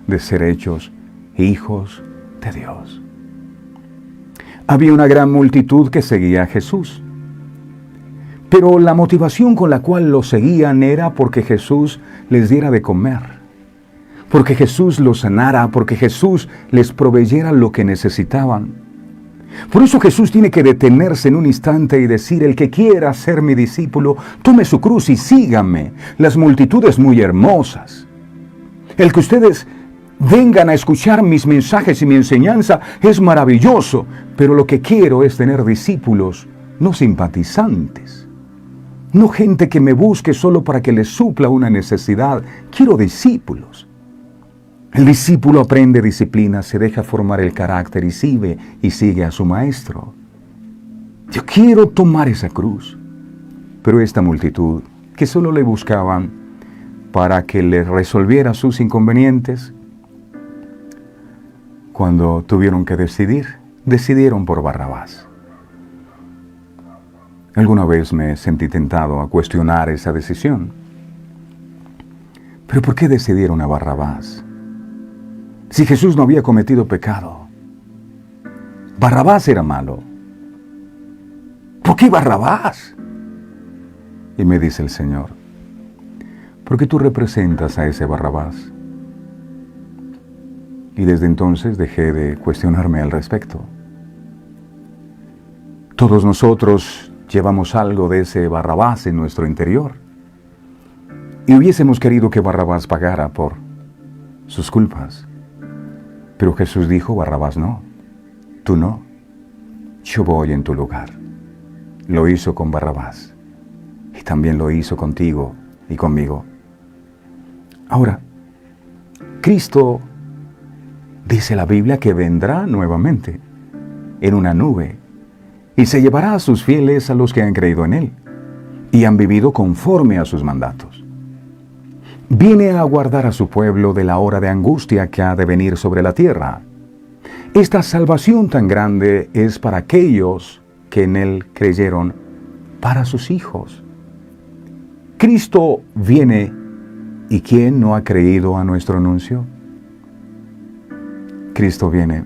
de ser hechos hijos de Dios. Había una gran multitud que seguía a Jesús. Pero la motivación con la cual lo seguían era porque Jesús les diera de comer, porque Jesús los sanara, porque Jesús les proveyera lo que necesitaban. Por eso Jesús tiene que detenerse en un instante y decir: el que quiera ser mi discípulo, tome su cruz y sígame. Las multitudes muy hermosas. El que ustedes vengan a escuchar mis mensajes y mi enseñanza es maravilloso, pero lo que quiero es tener discípulos, no simpatizantes. No gente que me busque solo para que les supla una necesidad. Quiero discípulos. El discípulo aprende disciplina, se deja formar el carácter y sigue a su maestro. Yo quiero tomar esa cruz. Pero esta multitud, que solo le buscaban para que le resolviera sus inconvenientes, cuando tuvieron que decidir, decidieron por Barrabás. Alguna vez me sentí tentado a cuestionar esa decisión. ¿Pero por qué decidieron a Barrabás? Si Jesús no había cometido pecado. Barrabás era malo. ¿Por qué Barrabás? Y me dice el Señor: porque tú representas a ese Barrabás. Y desde entonces dejé de cuestionarme al respecto. Todos nosotros llevamos algo de ese Barrabás en nuestro interior. Y hubiésemos querido que Barrabás pagara por sus culpas. Pero Jesús dijo: Barrabás no, tú no, yo voy en tu lugar. Lo hizo con Barrabás y también lo hizo contigo y conmigo. Ahora, Cristo, dice la Biblia, que vendrá nuevamente en una nube y se llevará a sus fieles, a los que han creído en Él y han vivido conforme a sus mandatos. Viene a guardar a su pueblo de la hora de angustia que ha de venir sobre la tierra. Esta salvación tan grande es para aquellos que en Él creyeron, para sus hijos. Cristo viene, ¿y quién no ha creído a nuestro anuncio? Cristo viene.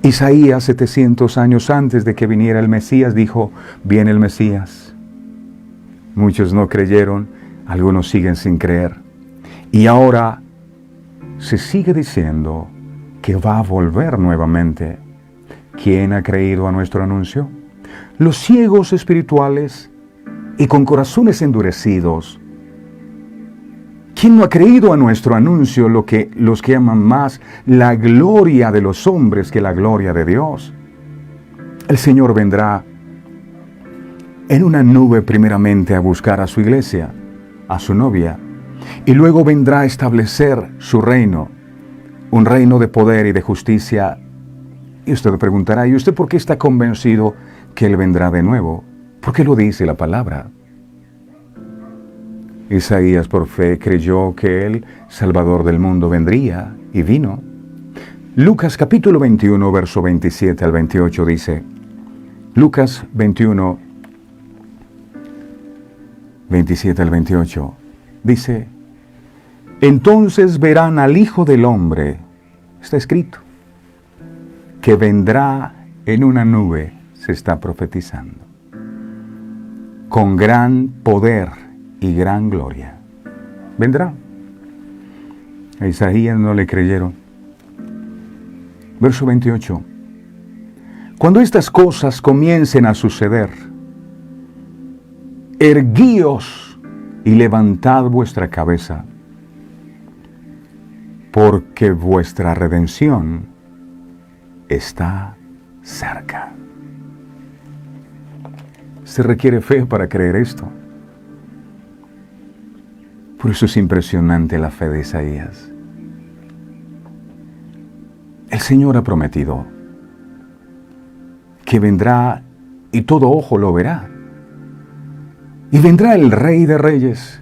Isaías, 700 años antes de que viniera el Mesías, dijo, viene el Mesías. Muchos no creyeron, algunos siguen sin creer. Y ahora se sigue diciendo que va a volver nuevamente. ¿Quién ha creído a nuestro anuncio? Los ciegos espirituales y con corazones endurecidos. ¿Quién no ha creído a nuestro anuncio los que aman más la gloria de los hombres que la gloria de Dios? El Señor vendrá en una nube primeramente a buscar a su iglesia, a su novia, y luego vendrá a establecer su reino, un reino de poder y de justicia. Y usted le preguntará, ¿y usted por qué está convencido que Él vendrá de nuevo? Porque lo dice la palabra. Isaías por fe creyó que el Salvador del mundo vendría y vino. Lucas capítulo 21, verso 27 al 28 dice, Lucas 21, 27 al 28, dice, entonces verán al Hijo del Hombre, está escrito, que vendrá en una nube, se está profetizando, con gran poder y gran gloria. Vendrá. A Isaías no le creyeron. Verso 28. Cuando estas cosas comiencen a suceder, erguíos y levantad vuestra cabeza, porque vuestra redención está cerca. Se requiere fe para creer esto. Por eso es impresionante la fe de Isaías. El Señor ha prometido que vendrá y todo ojo lo verá. Y vendrá el Rey de Reyes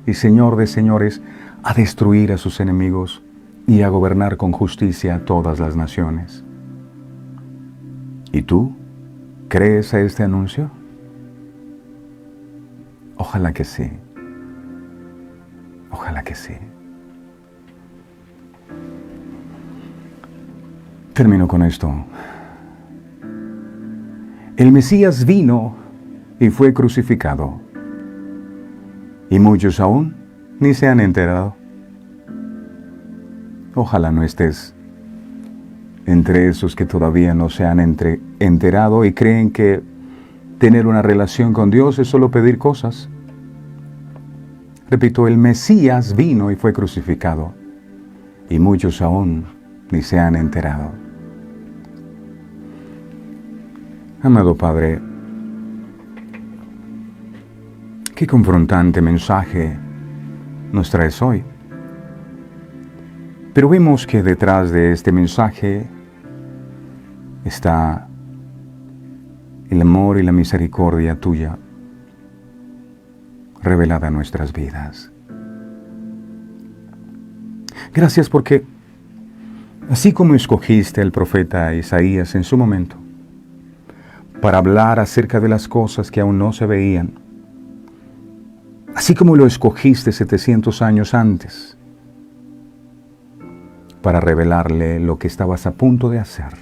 y Señor de Señores a destruir a sus enemigos y a gobernar con justicia todas las naciones. ¿Y tú crees a este anuncio? Ojalá que sí. Ojalá que sí. Termino con esto. El Mesías vino y fue crucificado. Y muchos aún ni se han enterado. Ojalá no estés entre esos que todavía no se han enterado y creen que tener una relación con Dios es solo pedir cosas. Repito, el Mesías vino y fue crucificado, y muchos aún ni se han enterado. Amado Padre, qué confrontante mensaje nos traes hoy. Pero vemos que detrás de este mensaje está el amor y la misericordia tuya revelada en nuestras vidas. Gracias porque, así como escogiste al profeta Isaías en su momento, para hablar acerca de las cosas que aún no se veían, así como lo escogiste 700 años antes, para revelarle lo que estabas a punto de hacer,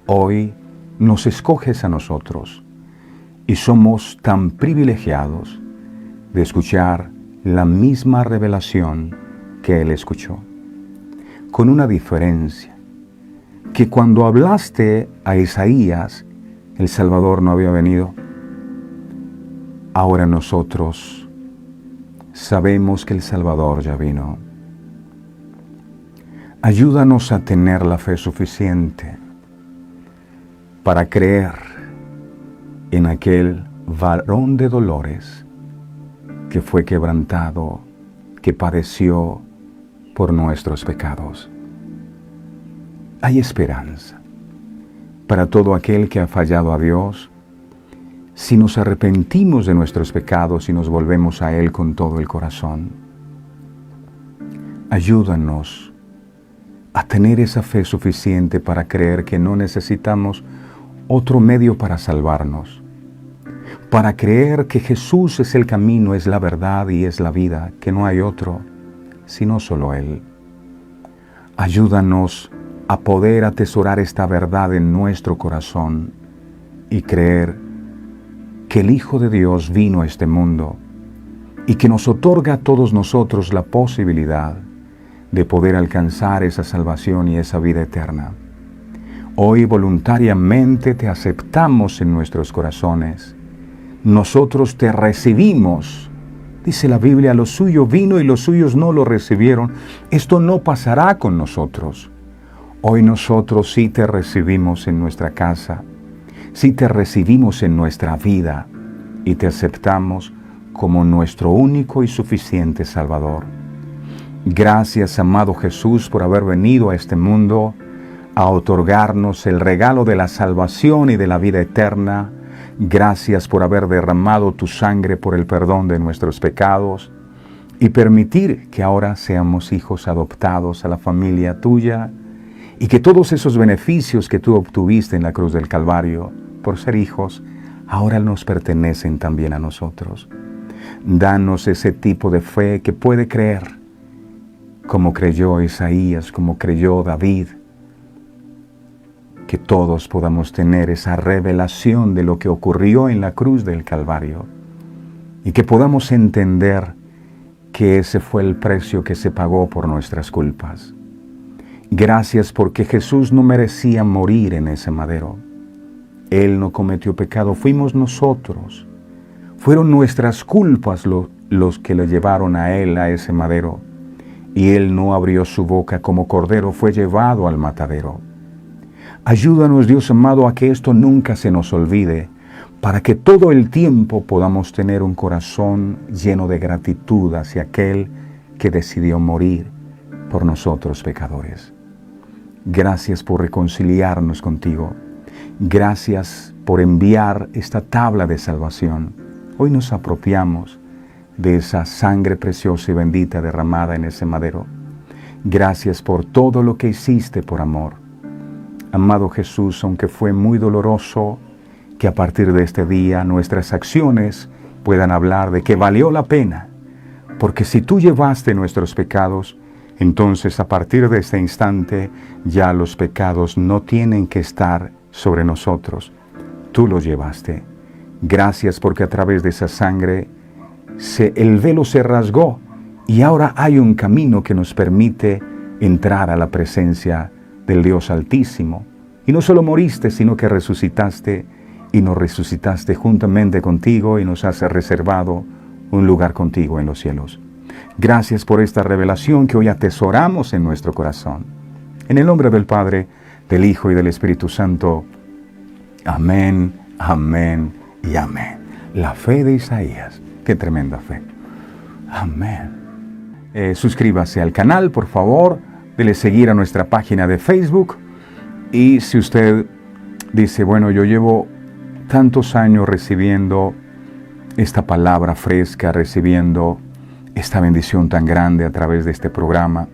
hoy nos escoges a nosotros y somos tan privilegiados de escuchar la misma revelación que Él escuchó, con una diferencia, que cuando hablaste a Isaías, el Salvador no había venido. Ahora nosotros sabemos que el Salvador ya vino. Ayúdanos a tener la fe suficiente para creer en aquel varón de dolores que fue quebrantado, que padeció por nuestros pecados. Hay esperanza para todo aquel que ha fallado a Dios si nos arrepentimos de nuestros pecados y nos volvemos a Él con todo el corazón. Ayúdanos a tener esa fe suficiente para creer que no necesitamos otro medio para salvarnos, para creer que Jesús es el camino, es la verdad y es la vida, que no hay otro, sino solo Él. Ayúdanos a poder atesorar esta verdad en nuestro corazón y creer que el Hijo de Dios vino a este mundo y que nos otorga a todos nosotros la posibilidad de poder alcanzar esa salvación y esa vida eterna. Hoy voluntariamente te aceptamos en nuestros corazones. Nosotros te recibimos. Dice la Biblia, lo suyo vino y los suyos no lo recibieron. Esto no pasará con nosotros. Hoy nosotros sí te recibimos en nuestra casa, sí te recibimos en nuestra vida y te aceptamos como nuestro único y suficiente Salvador. Gracias, amado Jesús, por haber venido a este mundo a otorgarnos el regalo de la salvación y de la vida eterna. Gracias por haber derramado tu sangre por el perdón de nuestros pecados y permitir que ahora seamos hijos adoptados a la familia tuya y que todos esos beneficios que tú obtuviste en la cruz del Calvario por ser hijos, ahora nos pertenecen también a nosotros. Danos ese tipo de fe que puede creer, como creyó Isaías, como creyó David, que todos podamos tener esa revelación de lo que ocurrió en la cruz del Calvario y que podamos entender que ese fue el precio que se pagó por nuestras culpas. Gracias porque Jesús no merecía morir en ese madero. Él no cometió pecado, fuimos nosotros. Fueron nuestras culpas los que le llevaron a Él a ese madero. Y Él no abrió su boca como cordero, fue llevado al matadero. Ayúdanos, Dios amado, a que esto nunca se nos olvide, para que todo el tiempo podamos tener un corazón lleno de gratitud hacia aquel que decidió morir por nosotros pecadores. Gracias por reconciliarnos contigo. Gracias por enviar esta tabla de salvación. Hoy nos apropiamos de esa sangre preciosa y bendita derramada en ese madero. Gracias por todo lo que hiciste por amor. Amado Jesús, aunque fue muy doloroso, que a partir de este día nuestras acciones puedan hablar de que valió la pena, porque si tú llevaste nuestros pecados, entonces a partir de este instante ya los pecados no tienen que estar sobre nosotros. Tú los llevaste. Gracias porque a través de esa sangre el velo se rasgó y ahora hay un camino que nos permite entrar a la presencia del Dios Altísimo. Y no solo moriste, sino que resucitaste y nos resucitaste juntamente contigo y nos has reservado un lugar contigo en los cielos. Gracias por esta revelación que hoy atesoramos en nuestro corazón. En el nombre del Padre, del Hijo y del Espíritu Santo. Amén, amén y amén. La fe de Isaías. Qué tremenda fe. Amén. Suscríbase al canal, por favor. Dele seguir a nuestra página de Facebook. Y si usted dice, bueno, yo llevo tantos años recibiendo esta palabra fresca, recibiendo esta bendición tan grande a través de este programa,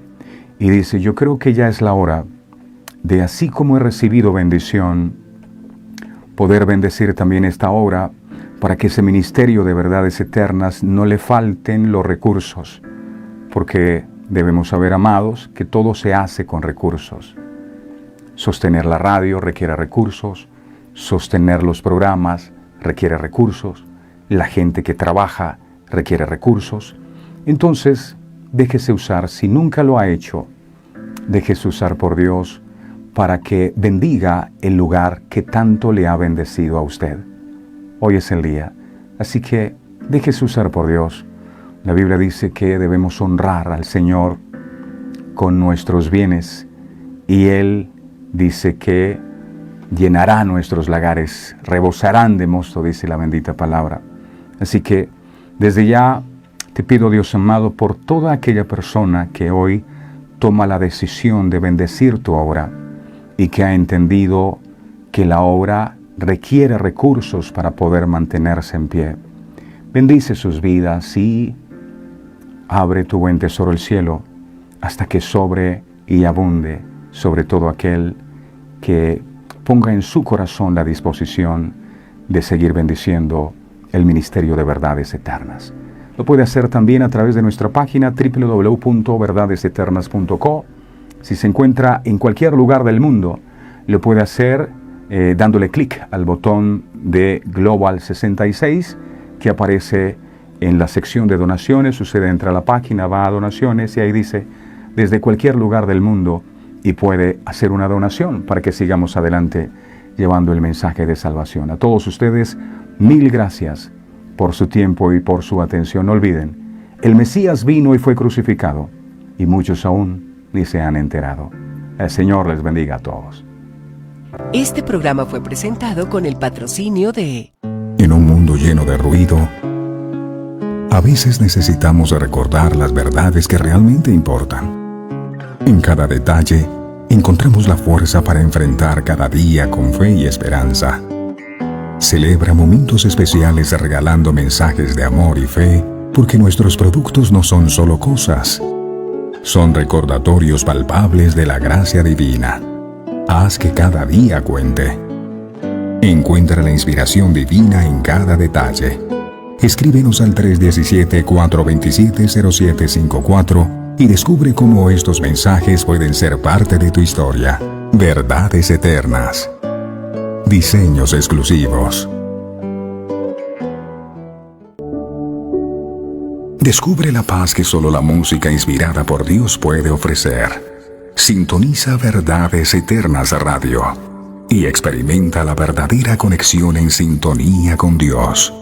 y dice, yo creo que ya es la hora de, así como he recibido bendición, poder bendecir también esta obra, para que ese ministerio de verdades eternas no le falten los recursos, porque debemos saber, amados, que todo se hace con recursos. Sostener la radio requiere recursos, sostener los programas requiere recursos, la gente que trabaja requiere recursos. Entonces, déjese usar, si nunca lo ha hecho, déjese usar por Dios para que bendiga el lugar que tanto le ha bendecido a usted. Hoy es el día, así que déjese usar por Dios. La Biblia dice que debemos honrar al Señor con nuestros bienes y Él dice que llenará nuestros lagares, rebosarán de mosto, dice la bendita palabra. Así que desde ya te pido, Dios amado, por toda aquella persona que hoy toma la decisión de bendecir tu obra y que ha entendido que la obra requiere recursos para poder mantenerse en pie. Bendice sus vidas y abre tu buen tesoro el cielo hasta que sobre y abunde sobre todo aquel que ponga en su corazón la disposición de seguir bendiciendo el ministerio de Verdades Eternas. Lo puede hacer también a través de nuestra página www.verdadeseternas.co. Si se encuentra en cualquier lugar del mundo, lo puede hacer dándole clic al botón de Global 66 que aparece en la sección de donaciones. Usted entra a la página, va a donaciones y ahí dice desde cualquier lugar del mundo y puede hacer una donación para que sigamos adelante llevando el mensaje de salvación. A todos ustedes, mil gracias por su tiempo y por su atención. No olviden, el Mesías vino y fue crucificado y muchos aún ni se han enterado. El Señor les bendiga a todos. Este programa fue presentado con el patrocinio de... En un mundo lleno de ruido, a veces necesitamos recordar las verdades que realmente importan. En cada detalle, encontramos la fuerza para enfrentar cada día con fe y esperanza. Celebra momentos especiales regalando mensajes de amor y fe, porque nuestros productos no son solo cosas, son recordatorios palpables de la gracia divina. Haz que cada día cuente. Encuentra la inspiración divina en cada detalle. Escríbenos al 317-427-0754 y descubre cómo estos mensajes pueden ser parte de tu historia. Verdades Eternas. Diseños exclusivos. Descubre la paz que solo la música inspirada por Dios puede ofrecer. Sintoniza Verdades Eternas Radio y experimenta la verdadera conexión en sintonía con Dios.